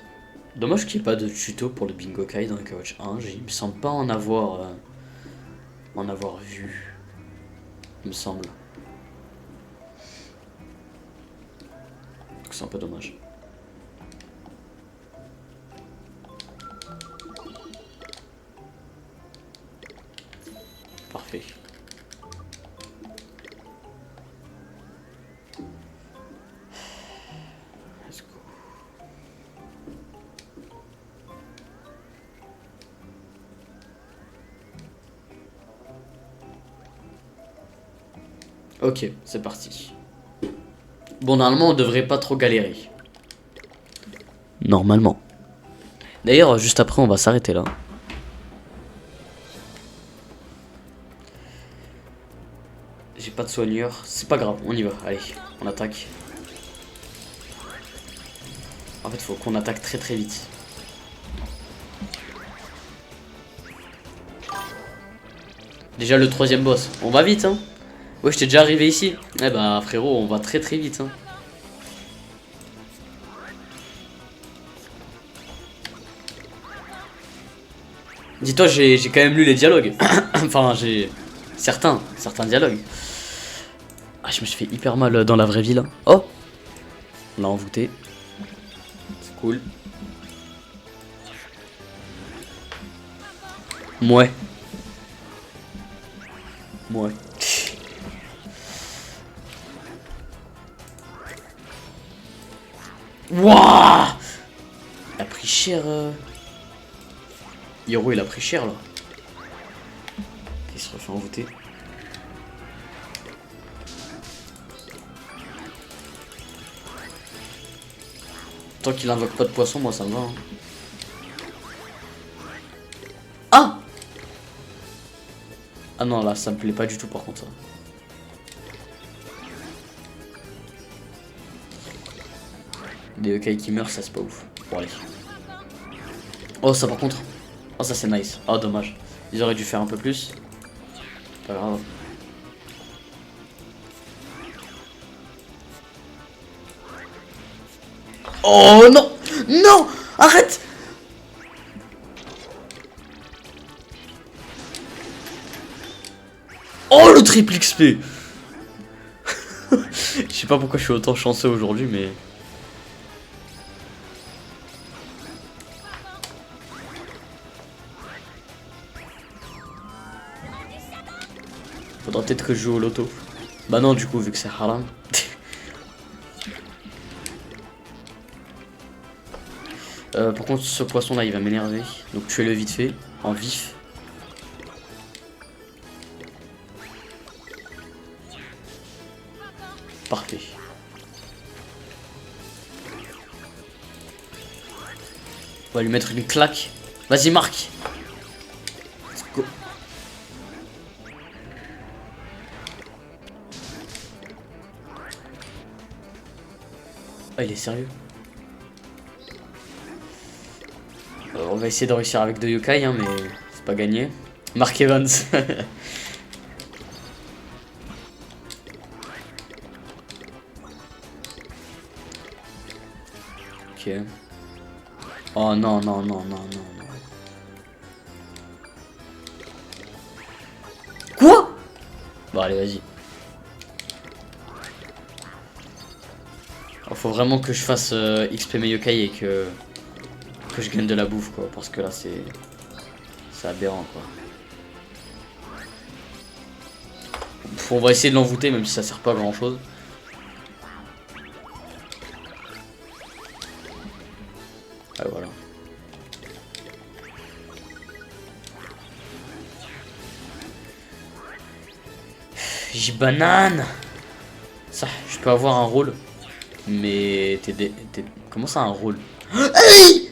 Dommage qu'il n'y ait pas de tuto pour le bingo kai dans le Couch 1. Il me semble pas en avoir vu. Il me semble. C'est un peu dommage. Parfait. Let's go. Ok, c'est parti. Bon, normalement, on devrait pas trop galérer. Normalement. D'ailleurs, juste après, on va s'arrêter là. J'ai pas de soigneur. C'est pas grave, on y va. Allez, on attaque. En fait, faut qu'on attaque très très vite. Déjà le troisième boss. On va vite, hein. Ouais, j'étais déjà arrivé ici. Eh bah, frérot, on va très très vite, hein. Dis-toi, j'ai quand même lu les dialogues. Enfin, j'ai certains dialogues. Ah, je me suis fait hyper mal dans la vraie vie là. Oh, on l'a envoûté. C'est cool. Mouais. Mouais. Wouah! Il a pris cher. Hiro, il a pris cher là. Il se refait envoûter. Tant qu'il invoque pas de poisson, moi ça me va. Hein. Ah! Ah non, là ça me plaît pas du tout par contre ça. Des yokai qui meurent, ça c'est pas ouf. Bon allez. Oh ça par contre. Oh ça c'est nice. Oh dommage. Ils auraient dû faire un peu plus. Pas grave. Oh non! Non! Arrête! Oh le triple XP! Je sais pas pourquoi je suis autant chanceux aujourd'hui, mais... Faudra peut-être que je joue au loto. Bah non, du coup, vu que c'est haram. Par contre, ce poisson là il va m'énerver. Donc tuez-le vite fait, en vif. Parfait. On va lui mettre une claque. Vas-y, Marc. Let's go. Ah, il est sérieux. On va essayer de réussir avec deux yokai, hein, mais c'est pas gagné. Mark Evans. Ok. Oh non, non, non, non, non, non. Quoi? Bon, allez, vas-y. Faut vraiment que je fasse XP mes yokai et que je gagne de la bouffe, quoi, parce que là c'est aberrant, quoi. On va essayer de l'envoûter même si ça sert pas à grand chose. Ah voilà. J'ai banane. Ça, je peux avoir un rôle. Mais comment ça un rôle? Hey!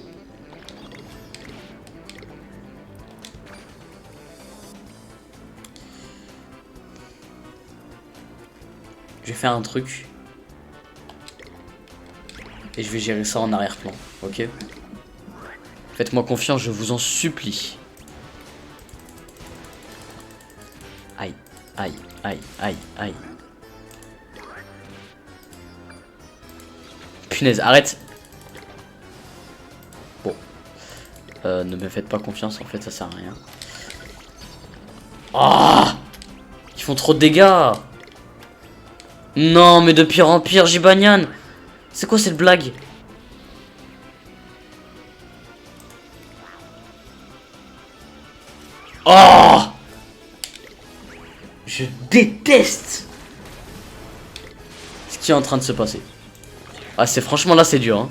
Je vais faire un truc. Et je vais gérer ça en arrière-plan, ok? Faites-moi confiance, je vous en supplie. Aïe, aïe, aïe, aïe, aïe. Punaise, arrête. Bon. Ne me faites pas confiance, en fait, ça sert à rien. Ah! Ils font trop de dégâts. Non, mais de pire en pire, Jibanyan. C'est quoi cette blague? Oh! Je déteste ce qui est en train de se passer. Ah, c'est franchement là, c'est dur, hein.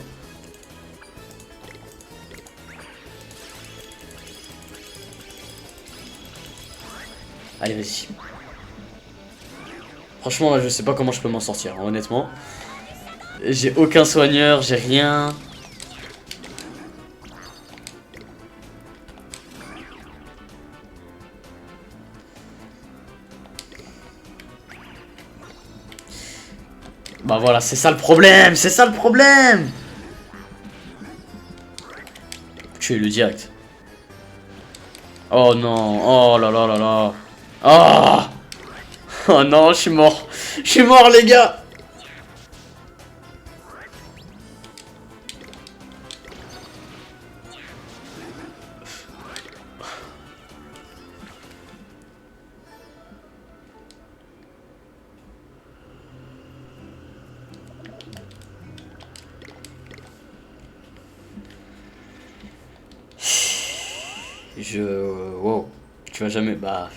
Allez, vas-y. Franchement, là, je sais pas comment je peux m'en sortir, hein, honnêtement. J'ai aucun soigneur, j'ai rien. Bah voilà, c'est ça le problème, c'est ça le problème. Tu es le direct. Oh non, oh là là là là. Oh, oh non, je suis mort. Je suis mort, les gars. Wow. Tu vas jamais... Bah...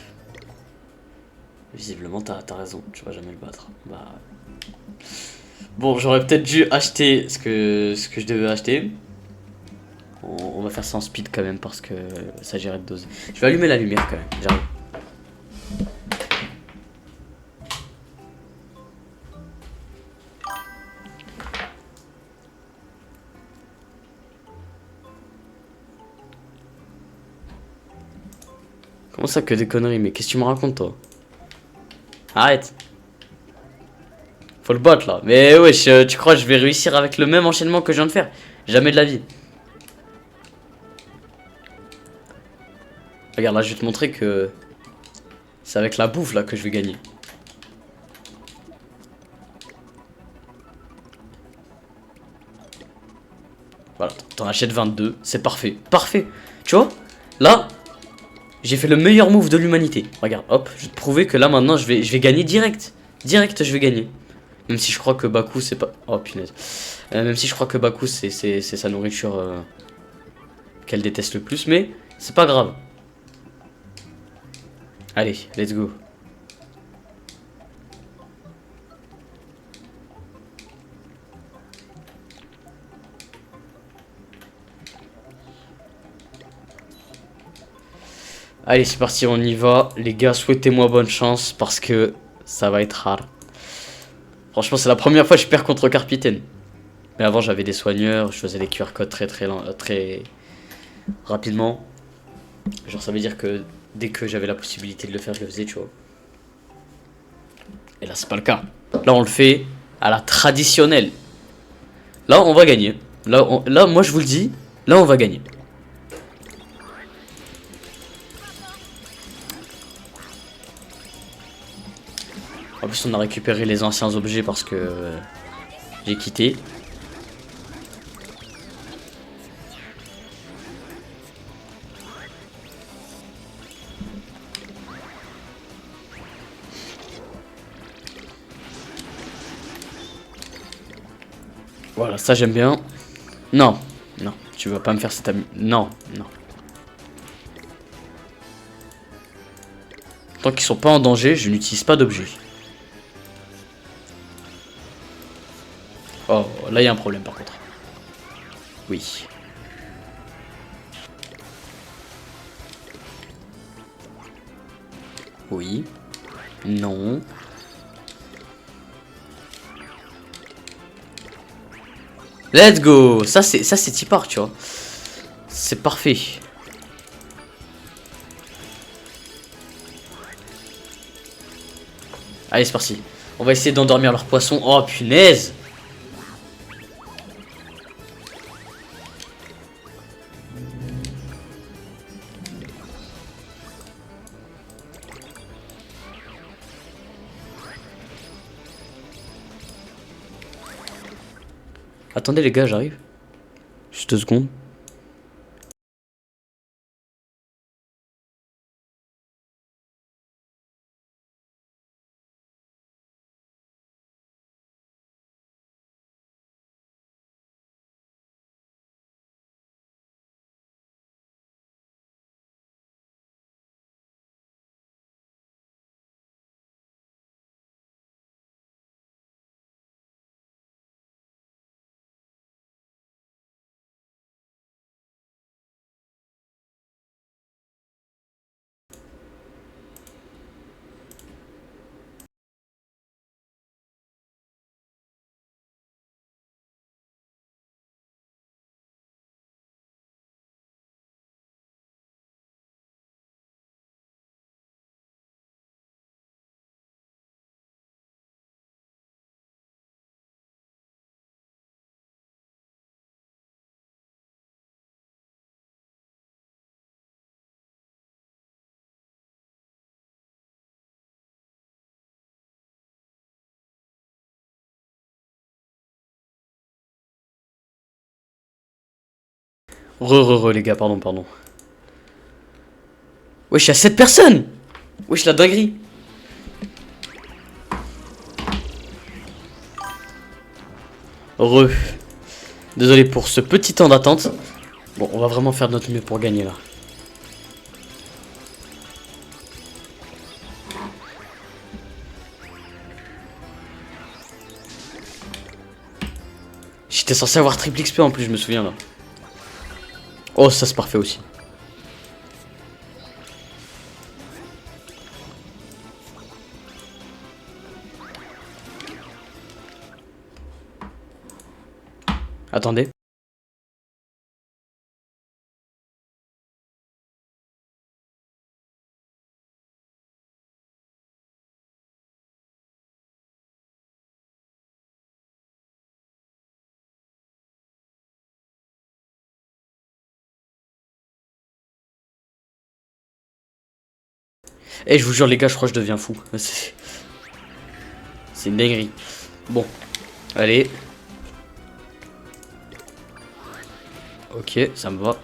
Visiblement, t'as raison. Tu vas jamais le battre. Bah... Bon, j'aurais peut-être dû acheter ce que je devais acheter. On va faire ça en speed quand même parce que ça gérait de doser. Je vais allumer la lumière quand même. J'arrive. Comment ça que des conneries? Mais qu'est-ce que tu me racontes, toi? Arrête. Faut le bot là. Mais wesh, tu crois que je vais réussir avec le même enchaînement que je viens de faire? Jamais de la vie. Regarde, là je vais te montrer que C'est avec la bouffe là que je vais gagner. Voilà, t'en achètes 22, c'est parfait. Parfait. Tu vois, là, j'ai fait le meilleur move de l'humanité. Regarde, hop, je vais te prouver que là maintenant je vais gagner direct. Direct, je vais gagner. Même si je crois que Baku c'est pas... Oh punaise. Même si je crois que Baku c'est sa nourriture qu'elle déteste le plus. Mais c'est pas grave. Allez, let's go. Allez, c'est parti, on y va. Les gars, souhaitez-moi bonne chance parce que ça va être rare. Franchement, c'est la première fois que je perds contre Carpitaine. Mais avant, j'avais des soigneurs, je faisais les QR codes très rapidement. Genre, ça veut dire que dès que j'avais la possibilité de le faire, je le faisais, tu vois. Et là, c'est pas le cas. Là, on le fait à la traditionnelle. Là, on va gagner. Là, moi, je vous le dis, là, on va gagner. En plus, on a récupéré les anciens objets parce que j'ai quitté. Voilà, ça j'aime bien. Non, non, tu vas pas me faire cette ami. Non, non. Tant qu'ils sont pas en danger, je n'utilise pas d'objets. Oh, là il y a un problème par contre. Oui. Oui. Non. Let's go. Ça c'est Tipar, tu vois. C'est parfait. Allez, c'est parti. On va essayer d'endormir leurs poissons. Oh punaise. Attendez les gars, j'arrive. Juste 2 secondes. Re les gars, pardon. Wesh, il y a 7 personnes. Wesh, la dinguerie. Re. Désolé pour ce petit temps d'attente. Bon, on va vraiment faire de notre mieux pour gagner là. J'étais censé avoir triple XP en plus, je me souviens là. Oh, ça c'est parfait aussi. Attendez. Eh, je vous jure les gars, je crois que je deviens fou. C'est une dinguerie. Bon, allez. Ok, ça me va.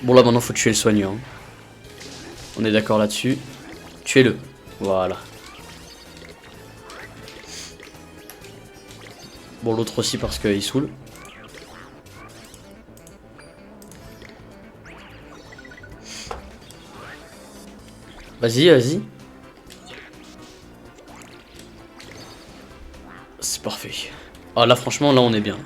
Bon là maintenant faut tuer le soignant. On est d'accord là-dessus. Tuez-le. Voilà. Bon l'autre aussi parce qu'il saoule. Vas-y, vas-y. C'est parfait. Ah là franchement là on est bien.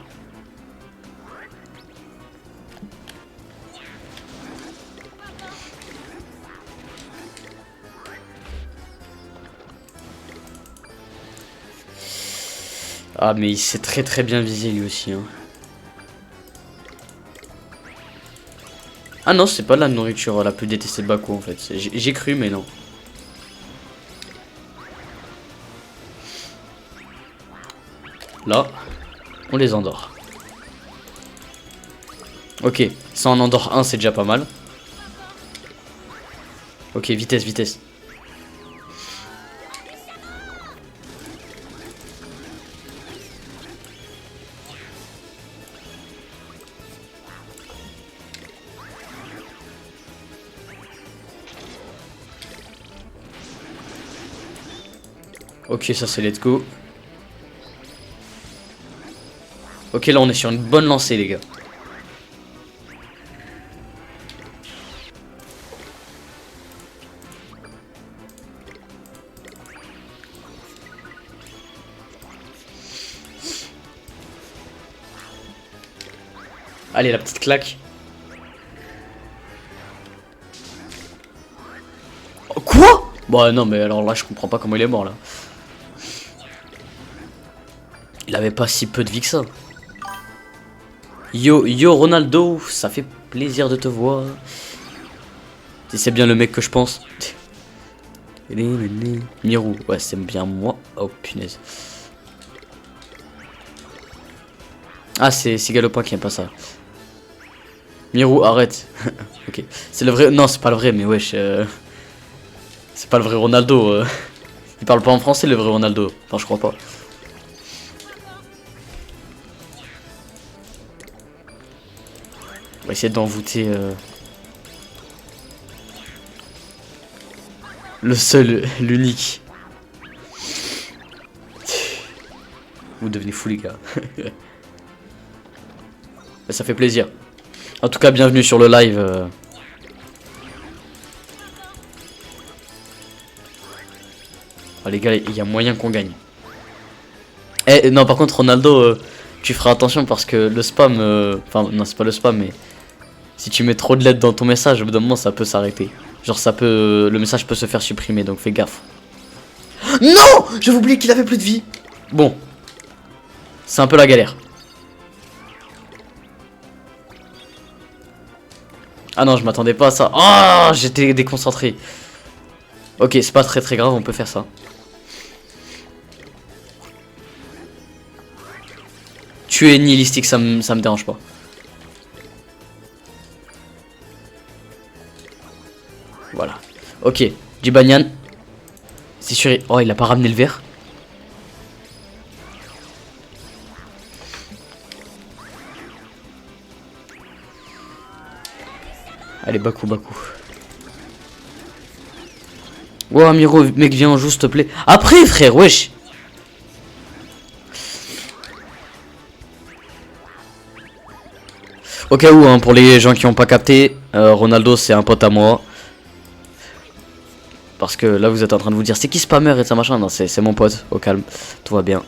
Ah mais il s'est très bien visé lui aussi hein. Ah non c'est pas la nourriture la plus détestée de Baku en fait. J'ai cru mais non. Là, on les endort. Ok, ça en endort un, c'est déjà pas mal. Ok, vitesse, vitesse. Ok, ça c'est let's go. Ok, là on est sur une bonne lancée les gars. Allez, la petite claque. Oh, quoi? Bah non mais alors là je comprends pas comment il est mort là. Il avait pas si peu de vie que ça. Yo Ronaldo, ça fait plaisir de te voir. Si c'est bien le mec que je pense. Mirou, ouais c'est bien moi. Oh punaise. Ah c'est Galopin qui aime pas ça. Mirou arrête. Ok. C'est le vrai. Non c'est pas le vrai mais wesh. C'est pas le vrai Ronaldo. Il parle pas en français le vrai Ronaldo. Enfin je crois pas. On va essayer d'envoûter le seul, l'unique. Vous devenez fous les gars. Ça fait plaisir. En tout cas bienvenue sur le live. Oh, les gars il y a moyen qu'on gagne. Eh non par contre Ronaldo tu feras attention parce que le spam enfin non c'est pas le spam mais si tu mets trop de lettres dans ton message, au bout d'un moment ça peut s'arrêter. Genre ça peut. Le message peut se faire supprimer, donc fais gaffe. Non! J'avais oublié qu'il avait plus de vie. Bon. C'est un peu la galère. Ah non, je m'attendais pas à ça. Ah, oh, j'étais déconcentré. Ok, c'est pas très grave, on peut faire ça. Tuer nihilistique, ça me dérange pas. Voilà. Ok. Du banyan. C'est sûr. Oh, il a pas ramené le verre. Allez, Baku. Oh, Miro, mec, viens en joue, s'il te plaît. Après, frère, wesh. Au cas où, hein, pour les gens qui n'ont pas capté, Ronaldo, c'est un pote à moi. Parce que là vous êtes en train de vous dire c'est qui spammer et ça machin. Non c'est mon pote, au calme, tout va bien.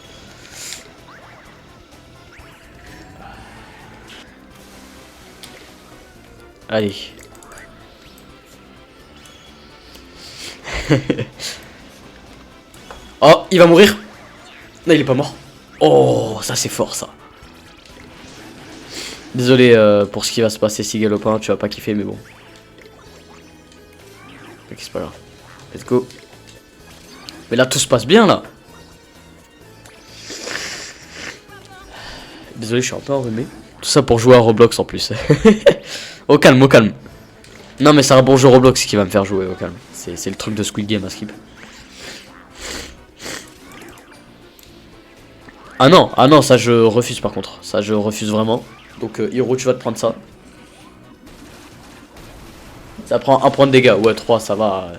Allez. Oh il va mourir. Non il est pas mort. Oh ça c'est fort ça. Désolé pour ce qui va se passer si Galopin, tu vas pas kiffer mais bon. Ok c'est pas grave. Let's go. Mais là tout se passe bien là. Désolé je suis un peu enrhumé. Tout ça pour jouer à Roblox en plus. Au calme, au calme. Non mais c'est un bon jeu Roblox qui va me faire jouer, au calme. C'est le truc de Squid Game à skip. Ah non, ça je refuse par contre. Ça je refuse vraiment. Donc Hiro, tu vas te prendre ça. Ça prend 1 point de dégâts. Ouais, 3, ça va.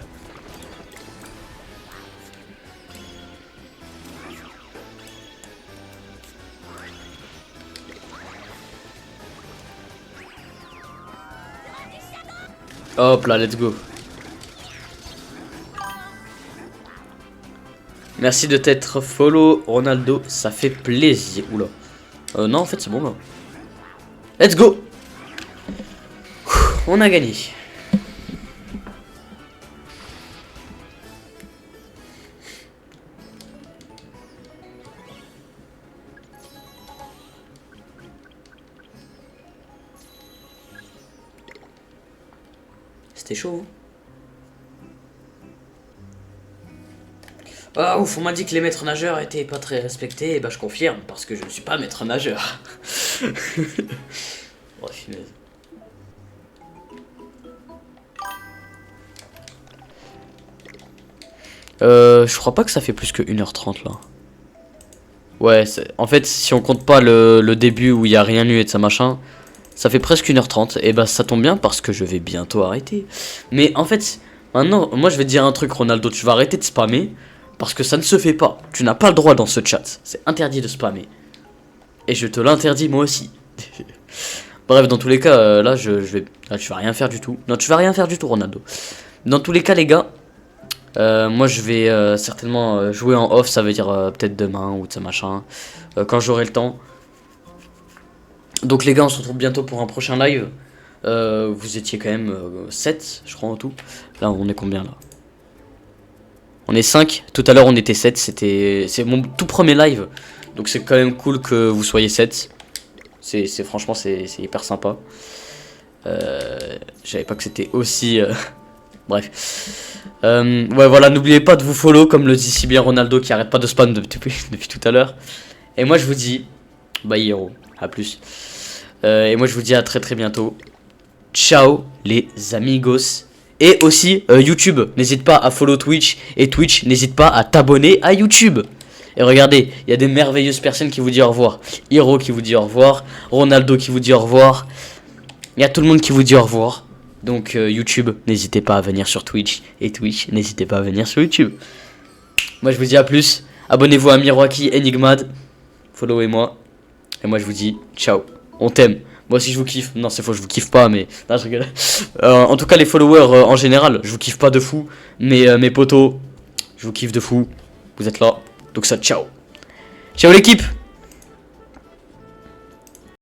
Hop là, let's go. Merci de t'être follow, Ronaldo. Ça fait plaisir. Oula. Non, en fait, c'est bon là. Let's go. On a gagné. C'était chaud. Ah ouf, on m'a dit que les maîtres nageurs étaient pas très respectés, et bah je confirme, parce que je ne suis pas maître nageur. Oh, finesse. Je crois pas que ça fait plus que 1h30 là. Ouais, en fait, si on compte pas le début où il y a rien eu et de ça machin, ça fait presque 1h30. Et bah ça tombe bien parce que je vais bientôt arrêter. Mais en fait, maintenant, moi je vais te dire un truc, Ronaldo, tu vas arrêter de spammer. Parce que ça ne se fait pas. Tu n'as pas le droit dans ce chat. C'est interdit de spammer. Et je te l'interdis moi aussi. Bref, dans tous les cas, là je vais... Là, tu vas rien faire du tout. Non, tu vas rien faire du tout, Ronaldo. Dans tous les cas, les gars, moi je vais certainement jouer en off. Ça veut dire peut-être demain ou de ça machin. Quand j'aurai le temps. Donc les gars, on se retrouve bientôt pour un prochain live. Vous étiez quand même 7, je crois en tout. Là, on est combien là? On est 5, tout à l'heure on était 7, c'est mon tout premier live. Donc c'est quand même cool que vous soyez 7. Franchement c'est hyper sympa. J'avais pas que c'était aussi... Bref. Ouais voilà, n'oubliez pas de vous follow comme le dit si bien Ronaldo qui arrête pas de spam depuis tout à l'heure. Et moi je vous dis... Bye Hiro, à plus. Et moi je vous dis à très très bientôt. Ciao les amigos. Et aussi YouTube, n'hésite pas à follow Twitch. Et Twitch, n'hésite pas à t'abonner à YouTube. Et regardez, il y a des merveilleuses personnes qui vous disent au revoir. Hiro qui vous dit au revoir. Ronaldo qui vous dit au revoir. Il y a tout le monde qui vous dit au revoir. Donc YouTube, n'hésitez pas à venir sur Twitch. Et Twitch, n'hésitez pas à venir sur YouTube. Moi je vous dis à plus. Abonnez-vous à Miroaki, Enigmad. Followez-moi. Et moi je vous dis ciao. On t'aime. Moi aussi je vous kiffe. Non c'est faux, je vous kiffe pas mais... Non je rigole. En tout cas les followers en général, je vous kiffe pas de fou. Mais mes potos, je vous kiffe de fou. Vous êtes là. Donc ça, ciao. Ciao l'équipe.